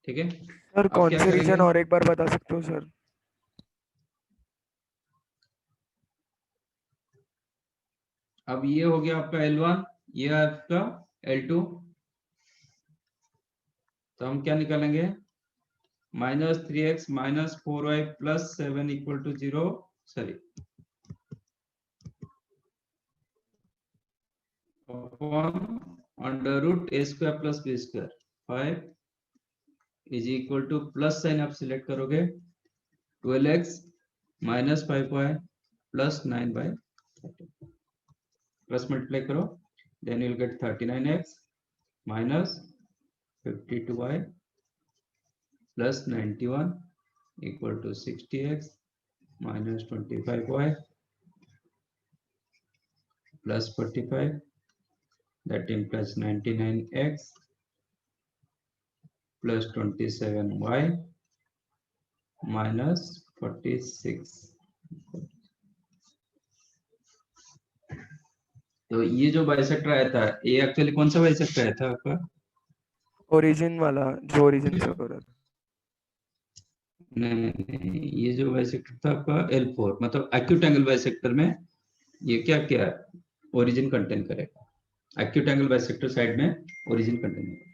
ठीक है। सर अब कौन क्या से करेंगे, रीजन और एक बार बता सकते हो सर? अब ये हो गया आपका L1, ये आपका L2, तो हम क्या निकालेंगे, -3x -4y + 7 = 0, sorry upon √a² + b², 5 = plus sign आप सिलेक्ट करोगे 12x -5y + 9/30, प्लस मल्टीप्लाई करो, then you will get 39x -52y + 91 = 60x -25y + 45, that implies 99x + 27y -46। तो ये जो बाइसेक्टर आया था, ये एक्चुअली कौन सा बाइसेक्टर आया था आपका, ओरिजिन वाला, जो ओरिजिन से हो रहा था। नहीं, ये जो बाइसेक्टर था आपका L4, मतलब एक्यूट एंगल बाइसेक्टर में ये क्या क्या ओरिजिन कंटेन करेगा, एक्यूट एंगल बाइसेक्टर साइड में ओरिजिन कंटेन करेगा।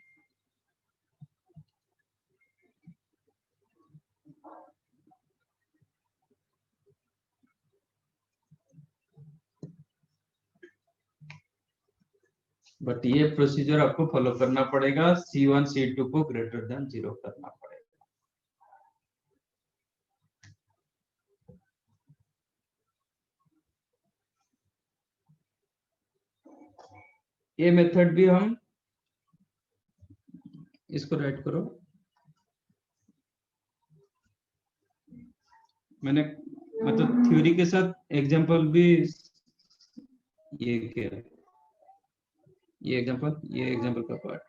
बट ये प्रोसीजर आपको फॉलो करना पड़ेगा, C1 C2 को ग्रेटर देन 0 करना पड़ेगा। ये मेथड भी हम इसको राइट करो, मैंने मतलब थ्योरी के साथ एग्जांपल भी ये किया, ये एग्जांपल का पार्ट।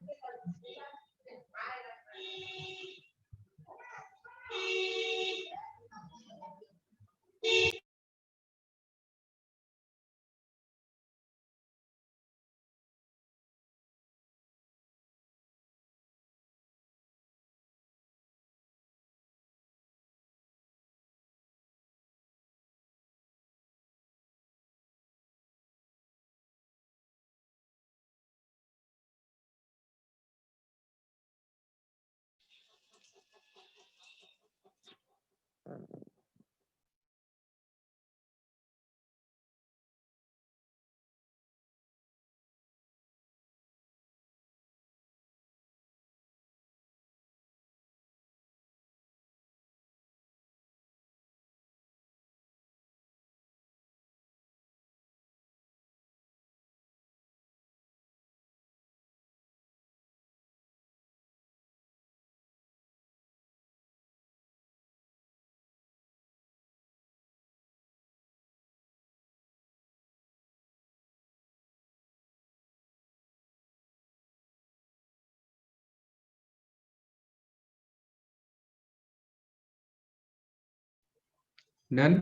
Done.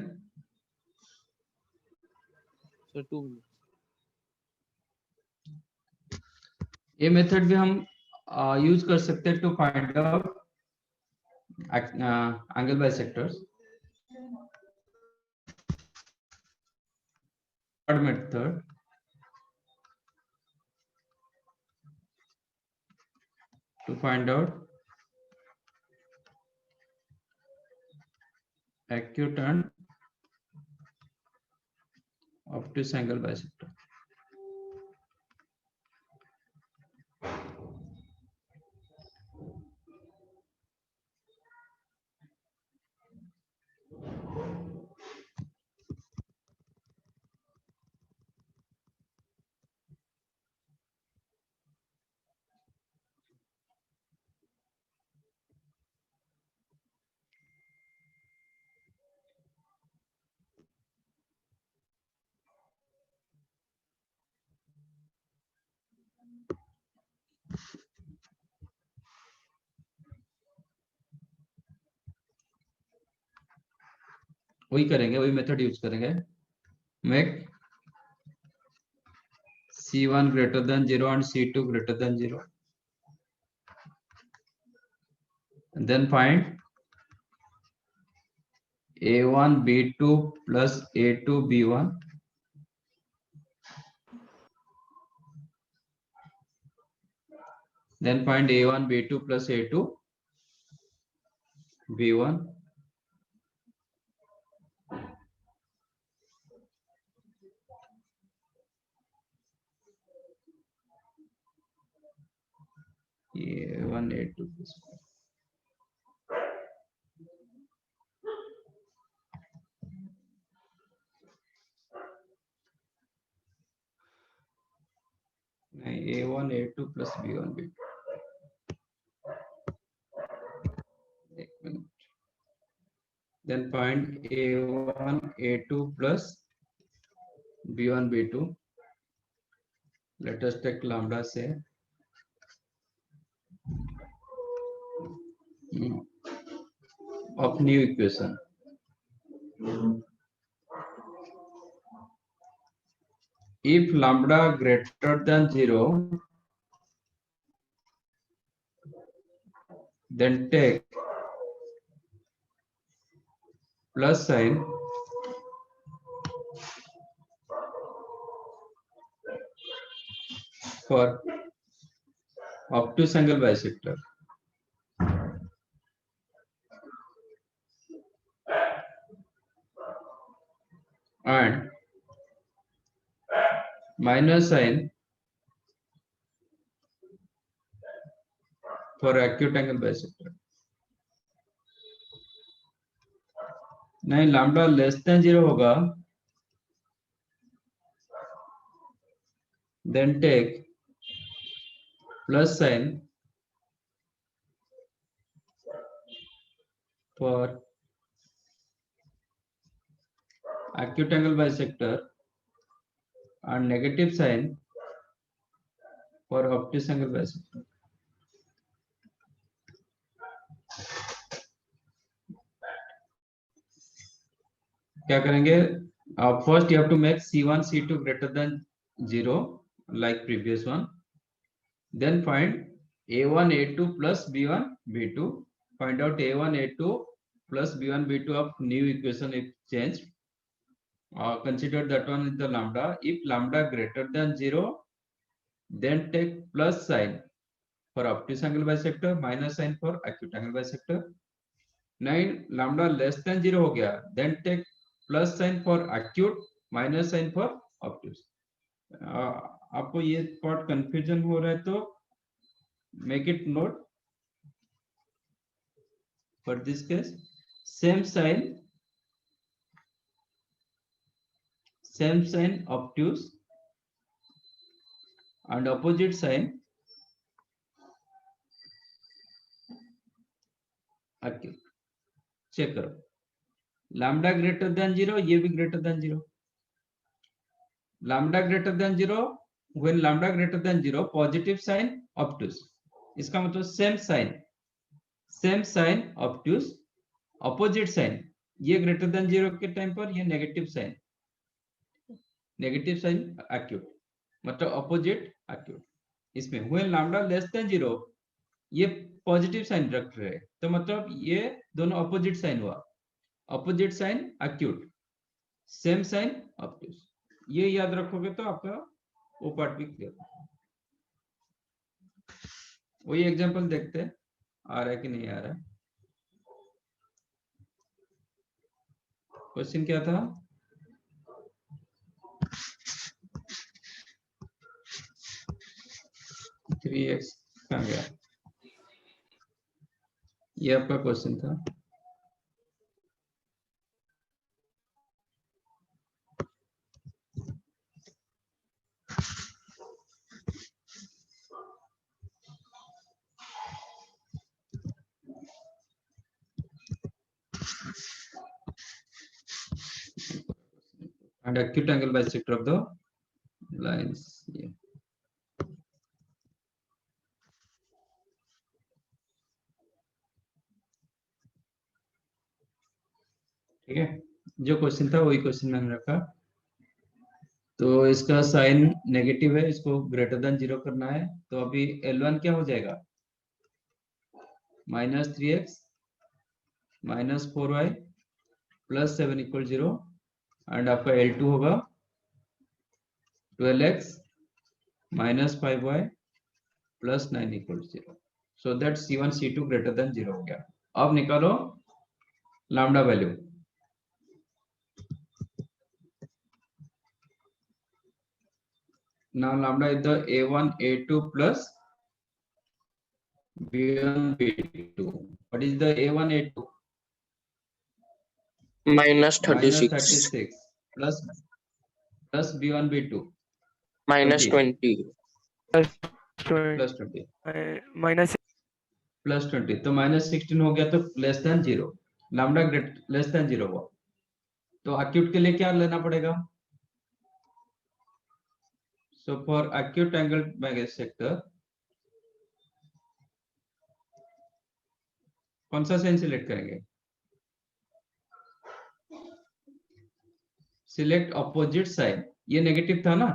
सर 2 मिनट ये मेथड भी हम यूज कर सकते हैं to find out angle bisectors. Third method, to find out acute and obtuse angle bisector. वही करेंगे, वही मेथड यूज करेंगे. Make C1 greater than 0 and C2 greater than 0. And then find A1 B2 plus A2 B1. Then find A1 B2 plus A2 B1. A1 A2 plus A1 A2 plus B1 B2. Then find A1 A2 plus B1 B2. Let us take lambda say of new equation. If lambda greater than 0, then take plus sign for obtuse angle bisector. And minus sign for acute angle bisector. नहीं, lambda less than 0 होगा, then take plus sign for acute angle bisector and negative sign for obtuse angle bisector. क्या करेंगे? First you have to make C1 C2 greater than 0 like previous one. Then find A1 A2 plus B1 B2. Find out A1 A2 plus B1 B2 of new equation if changed. Consider that one is the lambda. If lambda greater than 0, then take plus sign for obtuse angle bisector, minus sign for acute angle bisector. 9 lambda less than 0 हो गया, then take plus sign for acute, minus sign for obtuse. आपको ये part confusion हो रहा है तो make it note. For this case, same sign obtuse and opposite sign acute. Check करो, lambda greater than 0, ये भी greater than 0. Lambda greater than 0, when lambda greater than 0, positive sign obtuse. इसका मतलब same sign obtuse, opposite sign ये greater than 0 के time पर ये negative sign acute, मतलब अपोजिट एक्यूट। इसमें व्हेन लैम्डा लेस देन 0 ये पॉजिटिव साइन रख रहे हैं, तो मतलब ये दोनों अपोजिट साइन हुआ, opposite sign acute, same sign obtuse. ये याद रखोगे तो आपका वो पार्ट भी क्लियर। वही एग्जांपल देखते हैं आ रहा है कि नहीं आ रहा है। क्वेश्चन क्या था? थ्री एक्स कहाँ गया? ये आपका क्वेश्चन था। And acute angle bisector of the lines. Yeah. ठीक है, जो क्वेश्चन था वही क्वेश्चन मैंने रखा। तो इसका साइन नेगेटिव है, इसको ग्रेटर देन 0 करना है। तो अभी L1 क्या हो जाएगा? -3x -4y plus 7 equal 0, and आपका L2 होगा 12x -5y plus 9 equal 0। So that C1 C2 greater than 0 हो गया। अब निकालो lambda value. Now lambda is the A1 A2 plus B1 B2. What is the A1 A2? minus Minus 36 36 plus B1 B2 minus 20 20 plus plus 20 minus plus 20, तो -16 हो गया, तो less than 0, lambda great less than 0 हुआ। तो acute के लिए क्या लेना पड़ेगा? So for acute angle bisector कौन सा साइन सिलेक्ट करेंगे? सिलेक्ट अपोजिट साइन, ये नेगेटिव था ना,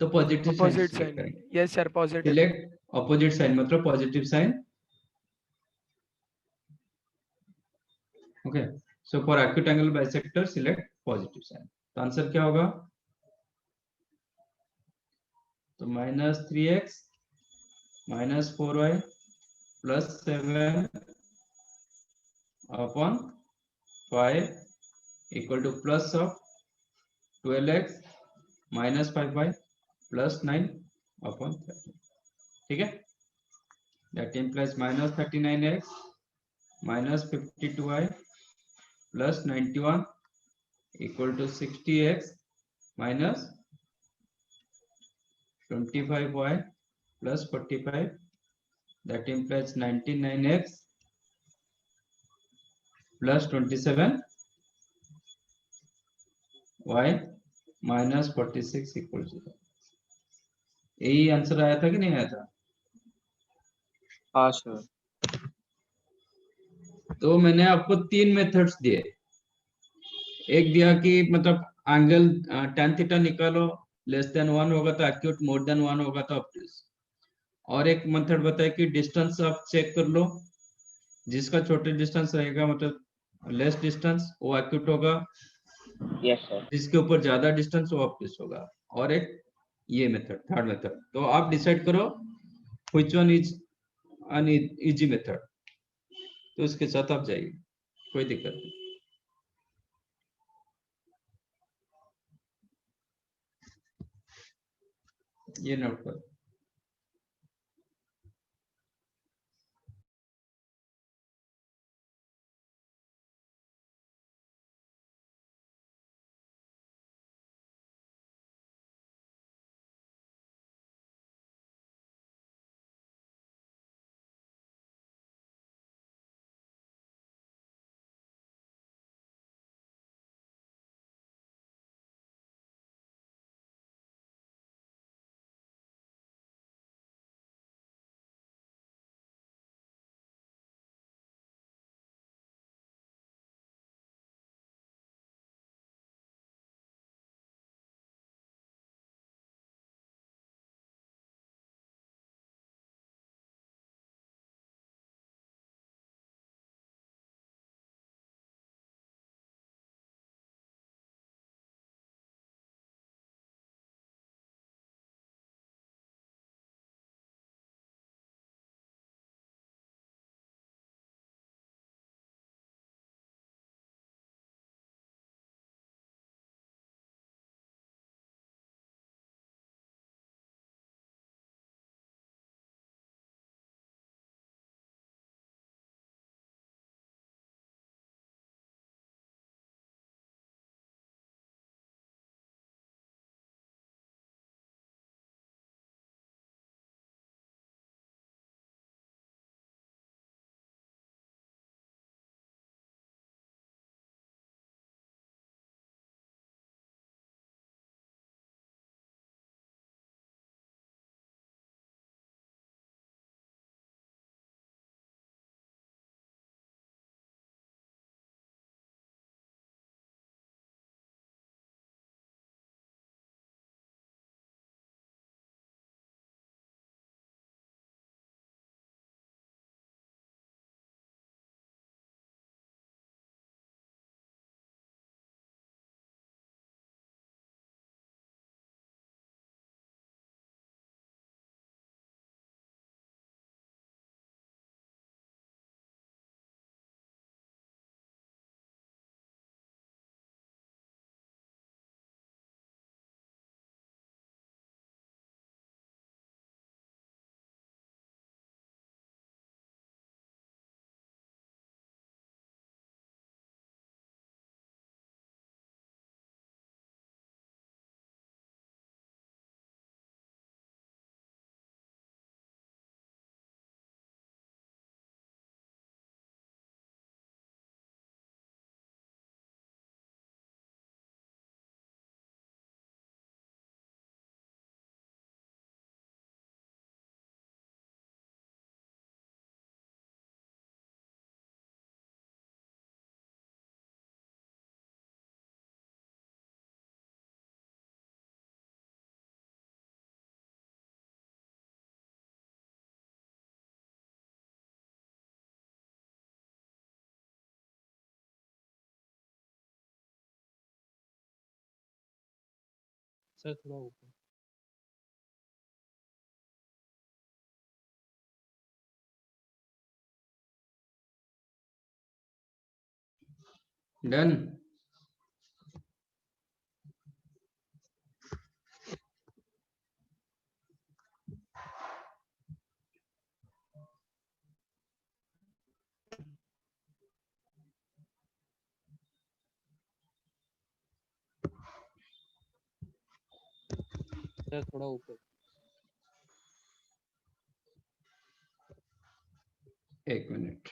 तो positive sign opposite select sign. करेंगे। Yes sir, positive. Select opposite sign मतलब positive sign. Okay, so for acute angle bisector select positive sign. तो आंसर क्या होगा? तो -3x -4y plus 7 upon 5 equal to plus of 12x -5y plus 9 upon 30। ठीक है, that implies -39x -52y plus 91 equal to 60x -25y plus 45, that implies 99x plus 27y minus 46 equal 0। यही answer आया था कि नहीं आया था? हाँ सर। तो मैंने आपको 3 मेथड्स दिए। एक दिया कि मतलब एंगल tan थीटा निकालो, लेस देन 1 होगा तो एक्यूट, मोर देन 1 होगा तो ऑब्ट्यूज। और एक मेथड बताया कि डिस्टेंस आप चेक कर लो, जिसका छोटे डिस्टेंस रहेगा मतलब लेस डिस्टेंस वो एक्यूट होगा, यस सर। जिसके ऊपर ज्यादा डिस्टेंस वो ऑब्ट्यूज होगा। और एक ये मेथड, थर्ड मेथड। तो आप डिसाइड करो which one is an easy method, तो उसके साथ आप जाइए, कोई दिक्कत नहीं। ये नोट करो। सर थोड़ा ऊपर डन। सर थोड़ा ऊपर एक मिनट।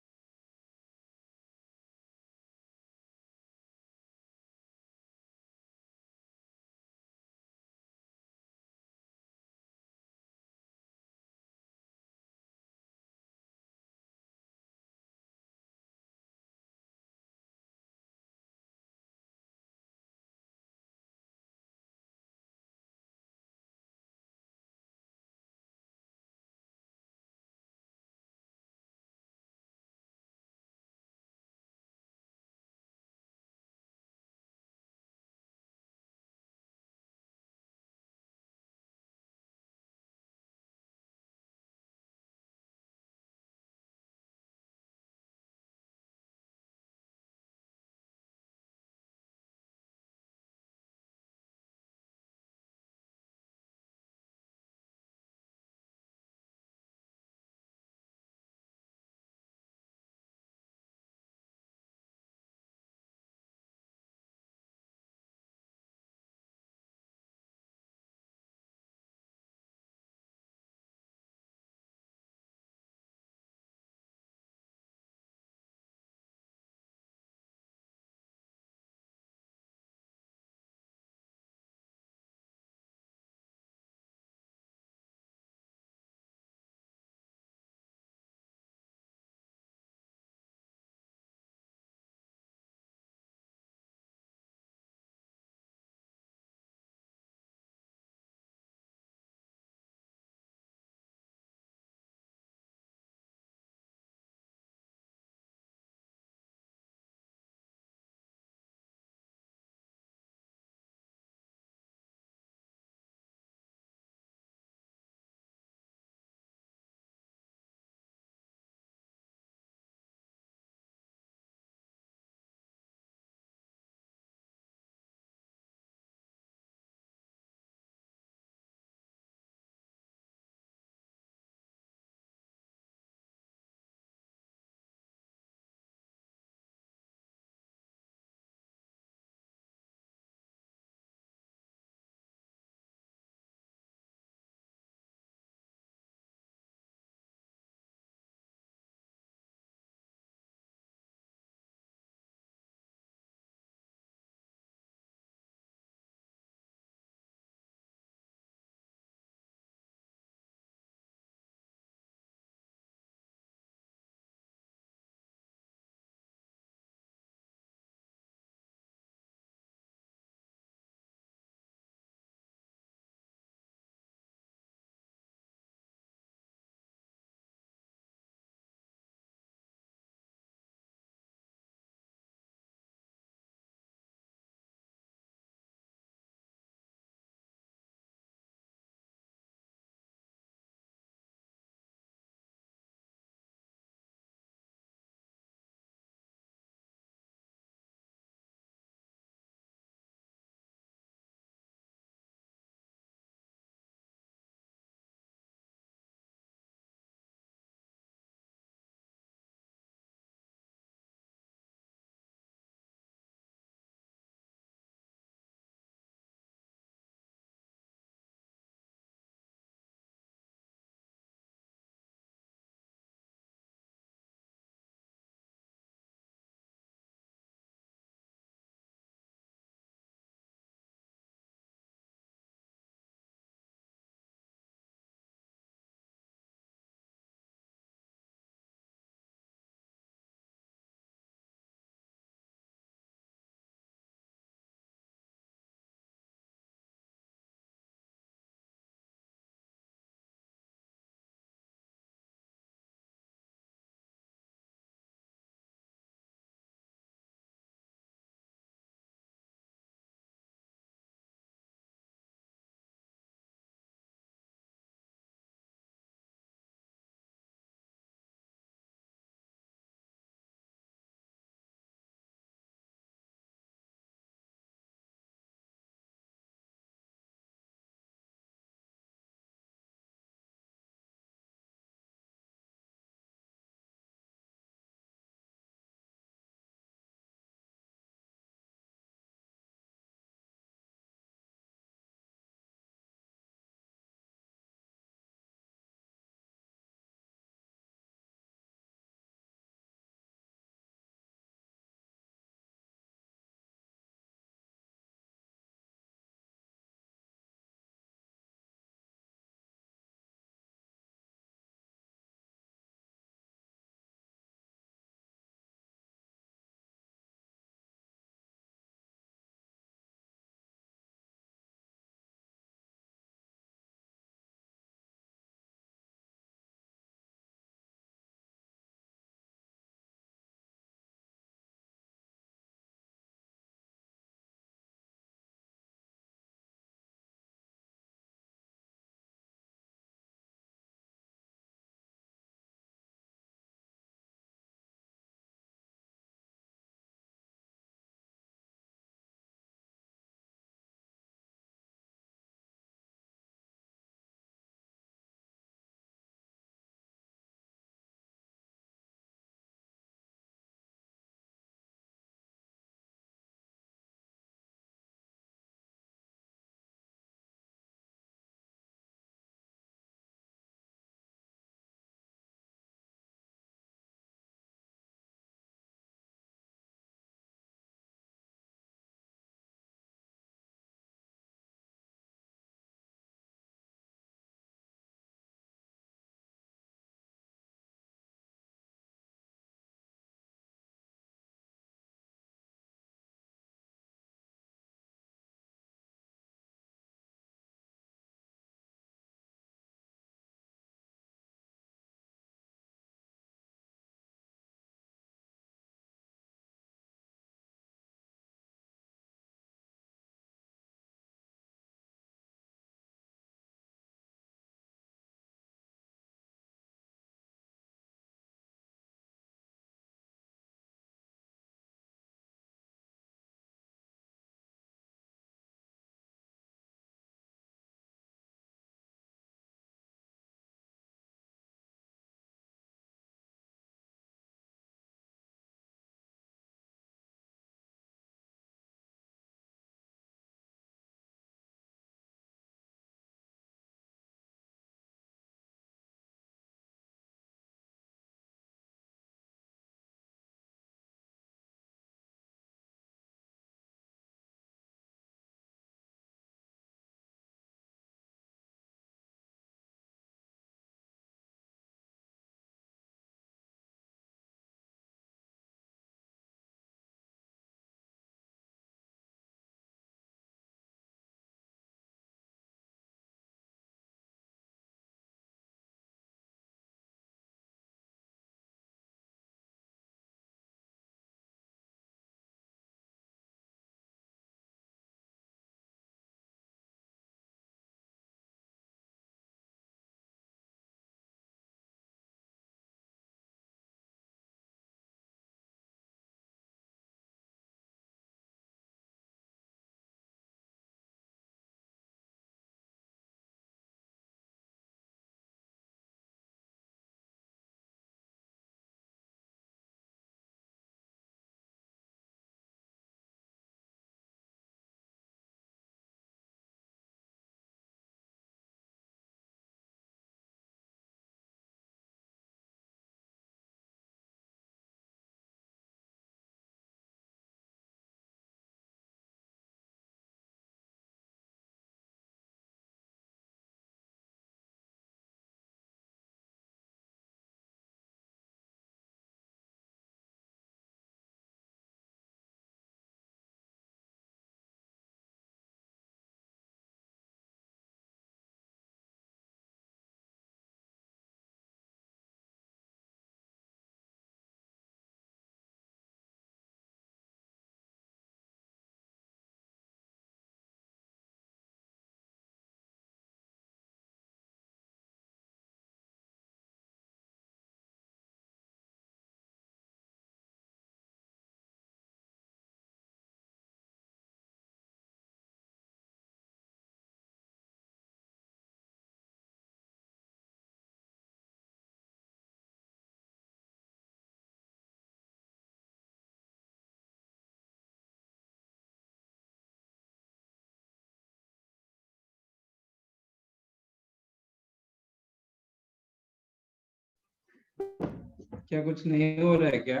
क्या कुछ नहीं हो रहा है क्या?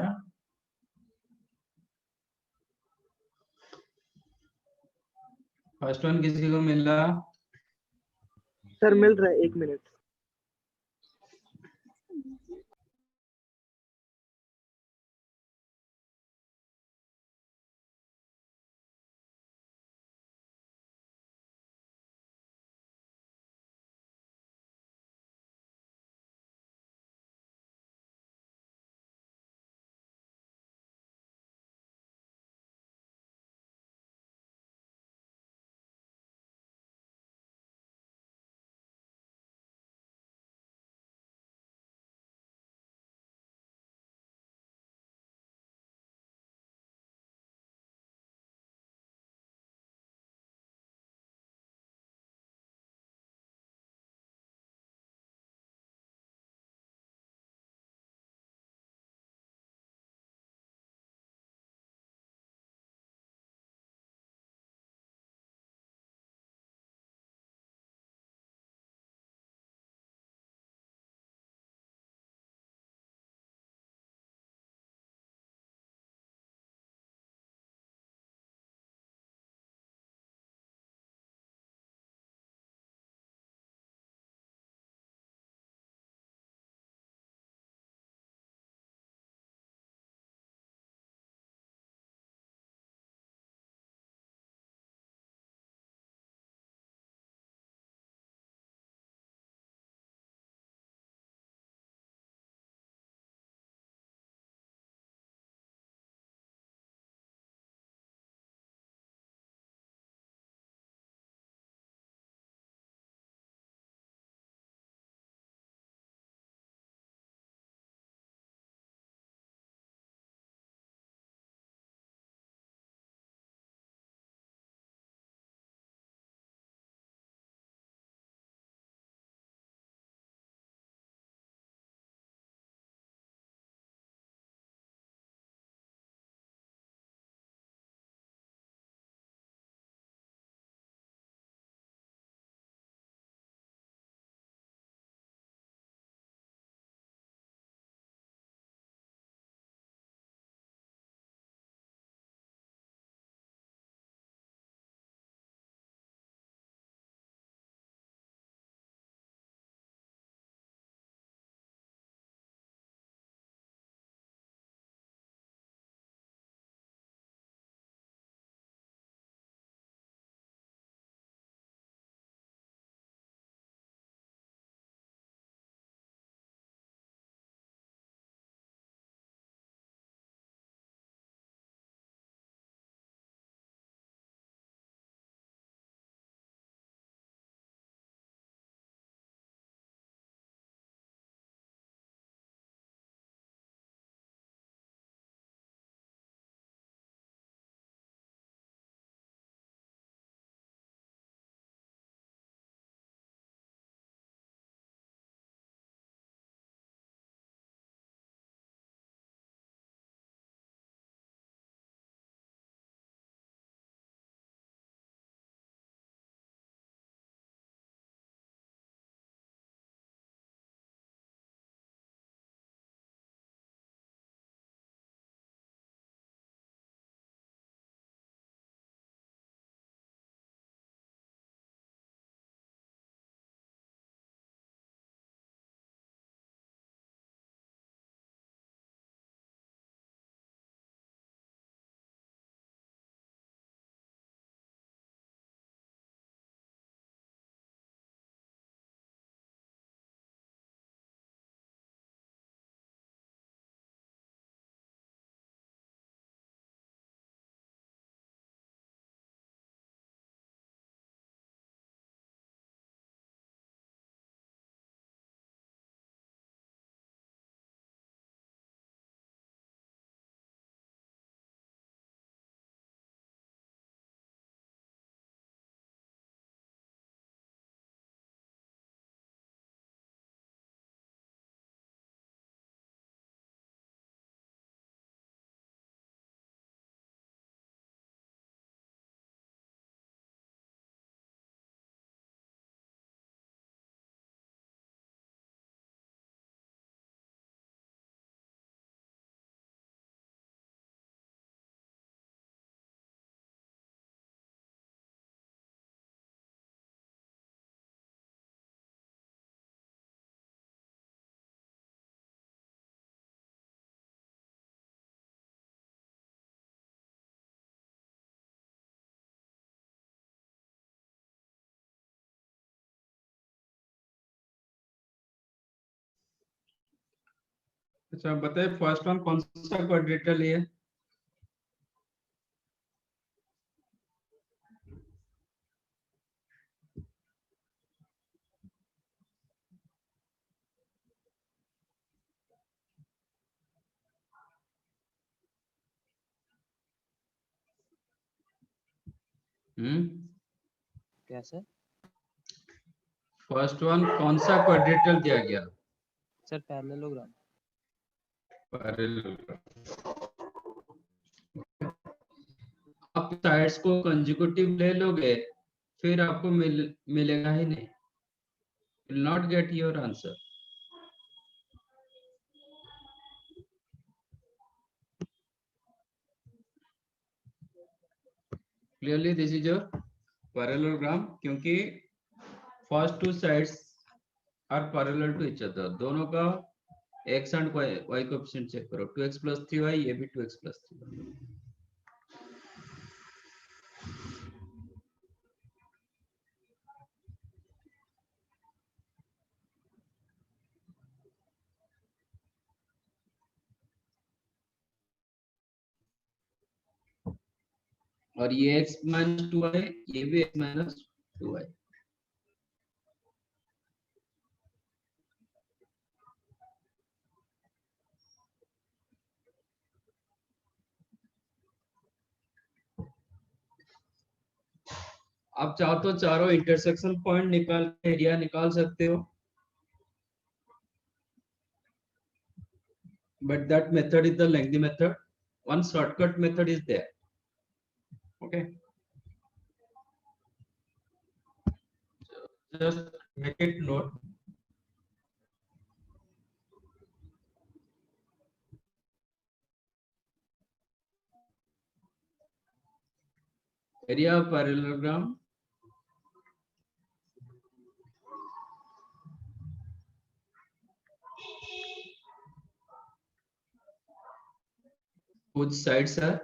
फर्स्ट वन किसी को मिला? सर मिल रहा है, 1 मिनट। अच्छा बताइए फर्स्ट वन कौन सा क्वाड्रेटल है? क्या सर? फर्स्ट वन कौन सा क्वाड्रेटल दिया गया? Sir parallelogram. आप साइड्स को कंसेक्यूटिव ले लोगे फिर आपको मिलेगा ही नहीं, will not get your answer. Clearly this is your parallelogram क्योंकि first two sides are parallel to each other. दोनों का x and y coefficient check करो, 2x plus 3y, ये भी 2x plus 3y. और ये x minus 2y, ये भी x minus 2y. आप चाहो तो चारों इंटरसेक्शन पॉइंट निकाल के एरिया निकाल सकते हो, but that method is the lengthy method. One shortcut method is there. Okay, just make it note. Area of parallelogram. Whose sides are?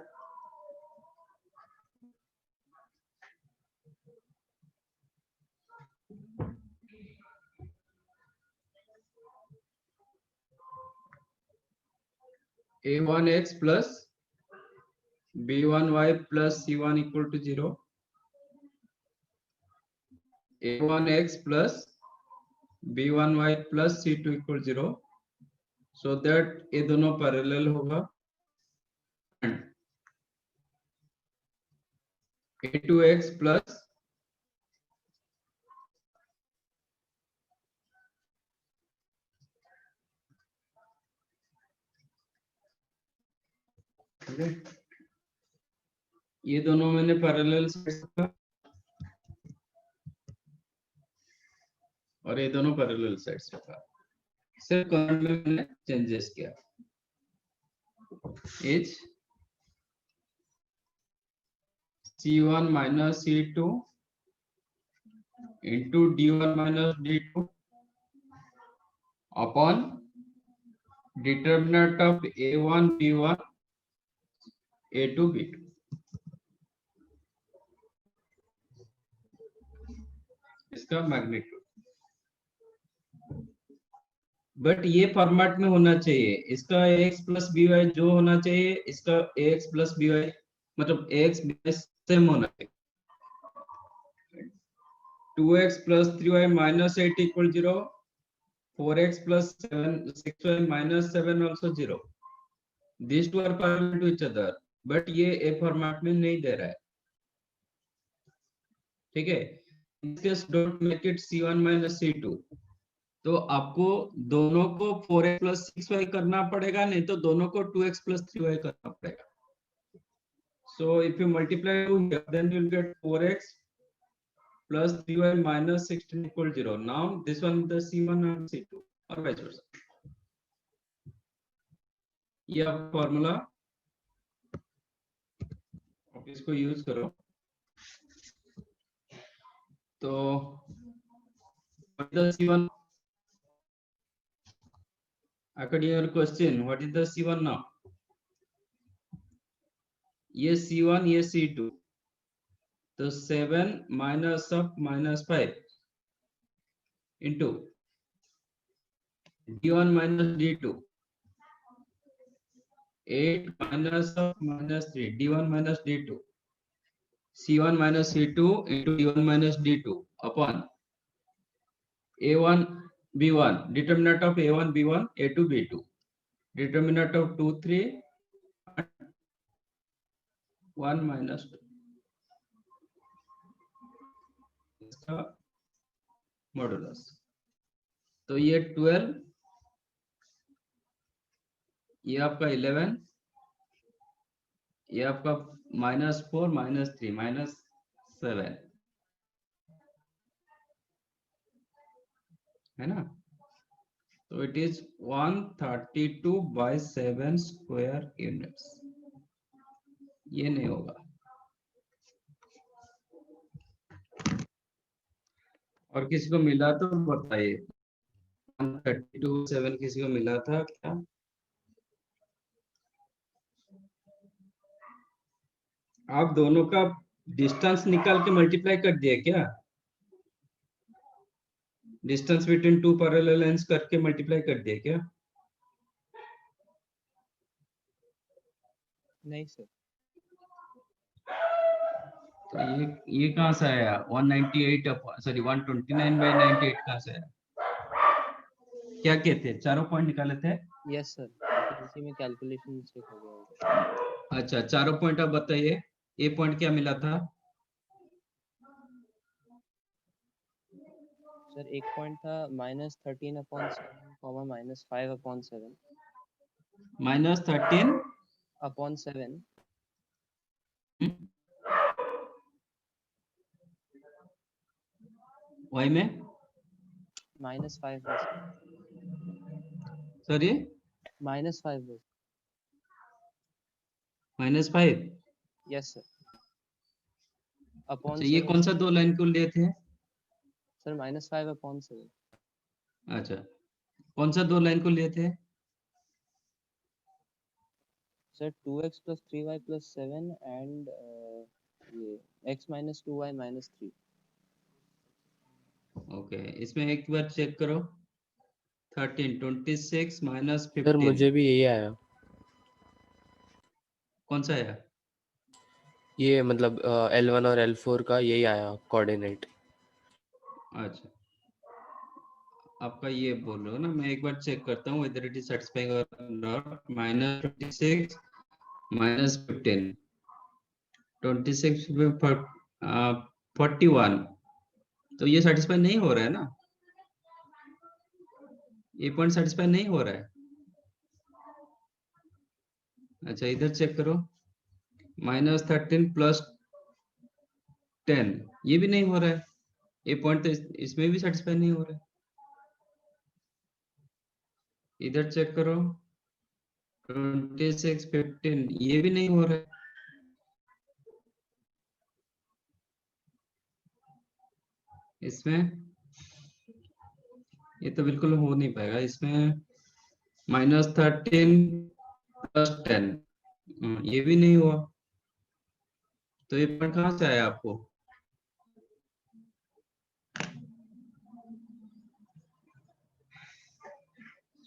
A1x plus B1y plus C1 equal to 0. A1x plus B1y plus C2 equal to 0. So that ये दोनों parallel होगा. And A2x plus okay. ये दोनों मैंने parallel sides और ये दोनों parallel sides रखा, सिर्फ करंट में मैंने चेंजेस किया. Is C1 minus C2 into D1 minus D2 upon determinant of A1 B1 A2 B2. इसका मैग्नीट्यूड, बट ये फॉर्मेट में होना चाहिए. इसका ax प्लस by जो होना चाहिए, इसका ax प्लस by मतलब ax by सेम होना चाहिए. 2x plus 3y minus 8 equal 0. 4x plus 6y minus 7 also 0. These two are parallel to each other, but ये a फॉर्मेट में नहीं दे रहा है. ठीक है, Just don't make it C1 minus C2. तो आपको दोनों को 4x plus 6y करना पड़ेगा, नहीं तो दोनों को 2x plus 3y करना पड़ेगा. So if you multiply 2 here, then you will get 4x plus 3y minus 16 equal 0. Now this one the C1 and C2 or vice versa. ये आप फॉर्मूला आप इसको यूज करो. तो what is the C1? According to your question, what is the C1 now? ये C1 ये C2, तो 7 minus of minus 5 into D1 minus D2 8 minus of minus 3, d1 minus d2, c1 minus c2 into d1 minus d2 upon a1 b1, determinant of a1 b1, a2 b2, determinant of 2 3 and 1 minus 2, इसका modulus. तो ये 12, ये आपका 11, ये आपका -4 -3 -7 है ना। तो इट इज 132/7 स्क्वायर यूनिट्स। ये नहीं होगा। और किसी को मिला तो बताइए। 132/7 किसी को मिला था क्या? आप दोनों का डिस्टेंस निकाल के मल्टीप्लाई कर दिए क्या? Distance between two parallel lines करके मल्टीप्लाई कर दिए क्या? नहीं सर। तो ये कहाँ से आया? 129/98 कहाँ से आया? क्या कहते? चारों पॉइंट निकाले थे? यस सर, लेकिन इसी में कैलकुलेशन मिस्टेक हो गया होगा। अच्छा, चारों पॉइंट आप बताइए। ए पॉइंट क्या मिला था? सर एक पॉइंट था -13/7, -5/7 -13/7 वाई में -5 सॉरी -5 -5। Yes sir. अपॉन अच्छा, ये कौन सा दो लाइन को लिए थे? सर -5/7। अच्छा, कौन सा दो लाइन को लिए थे? सर 2x + 3y + 7 एंड ये x - 2y - 3। ओके, इसमें एक बार चेक करो। 13 26 सर -15 मुझे भी यही आया। कौन सा आया? ये मतलब L1 और L4 का यही आया कोऑर्डिनेट। अच्छा, आपका ये बोल रहे हो ना। मैं एक बार चेक करता हूँ whether it is satisfying or not। -26 -15 26 में 41, तो ये सेटिस्फाई नहीं हो रहा है ना। ये पॉइंट सेटिस्फाई नहीं हो रहा है। अच्छा, इधर चेक करो। -13 + 10, ये भी नहीं हो रहा है। ये पॉइंट तो इसमें भी सेटिस्फाई नहीं हो रहा है। इधर चेक करो। 26 15, ये भी नहीं हो रहा है। इसमें ये तो बिल्कुल हो नहीं पाएगा। इसमें -13 + 10, ये भी नहीं हुआ। तो ये पॉइंट कहाँ से आया आपको?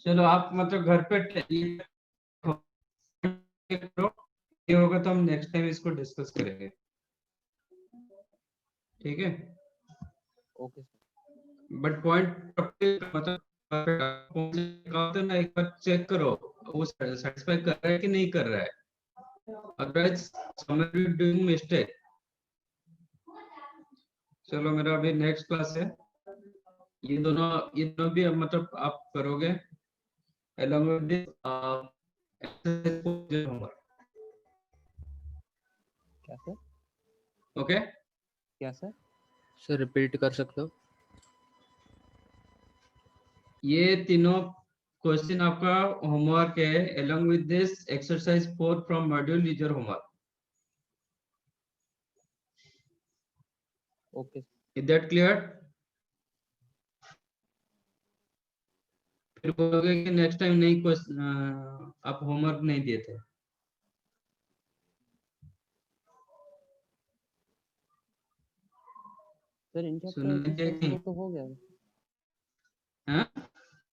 चलो, आप मतलब घर पे ये होगा तो हम नेक्स्ट टाइम इसको डिस्कस करेंगे, ठीक है। Okay sir. बट पॉइंट मतलब ना, एक बार चेक करो वो सेटिस्फाई कर रहा है कि नहीं कर रहा है। Otherwise somebody doing mistake. चलो, मेरा अभी नेक्स्ट क्लास है। ये दोनों भी अब मतलब आप करोगे along with this exercise homework। क्या सर? ओके, क्या सर? सर रिपीट कर सकते हो? ये तीनों क्वेश्चन आपका होमवर्क है। along with this exercise 4 from module is your homework। Okay. Is that clear? फिर बोलोगे कि नेक्स्ट टाइम नहीं क्वेश्चन आप होमवर्क नहीं दिए थे। सर इन चैप्टर सुनने एक्सरसाइज नहीं? 4 तो हो गया। हाँ?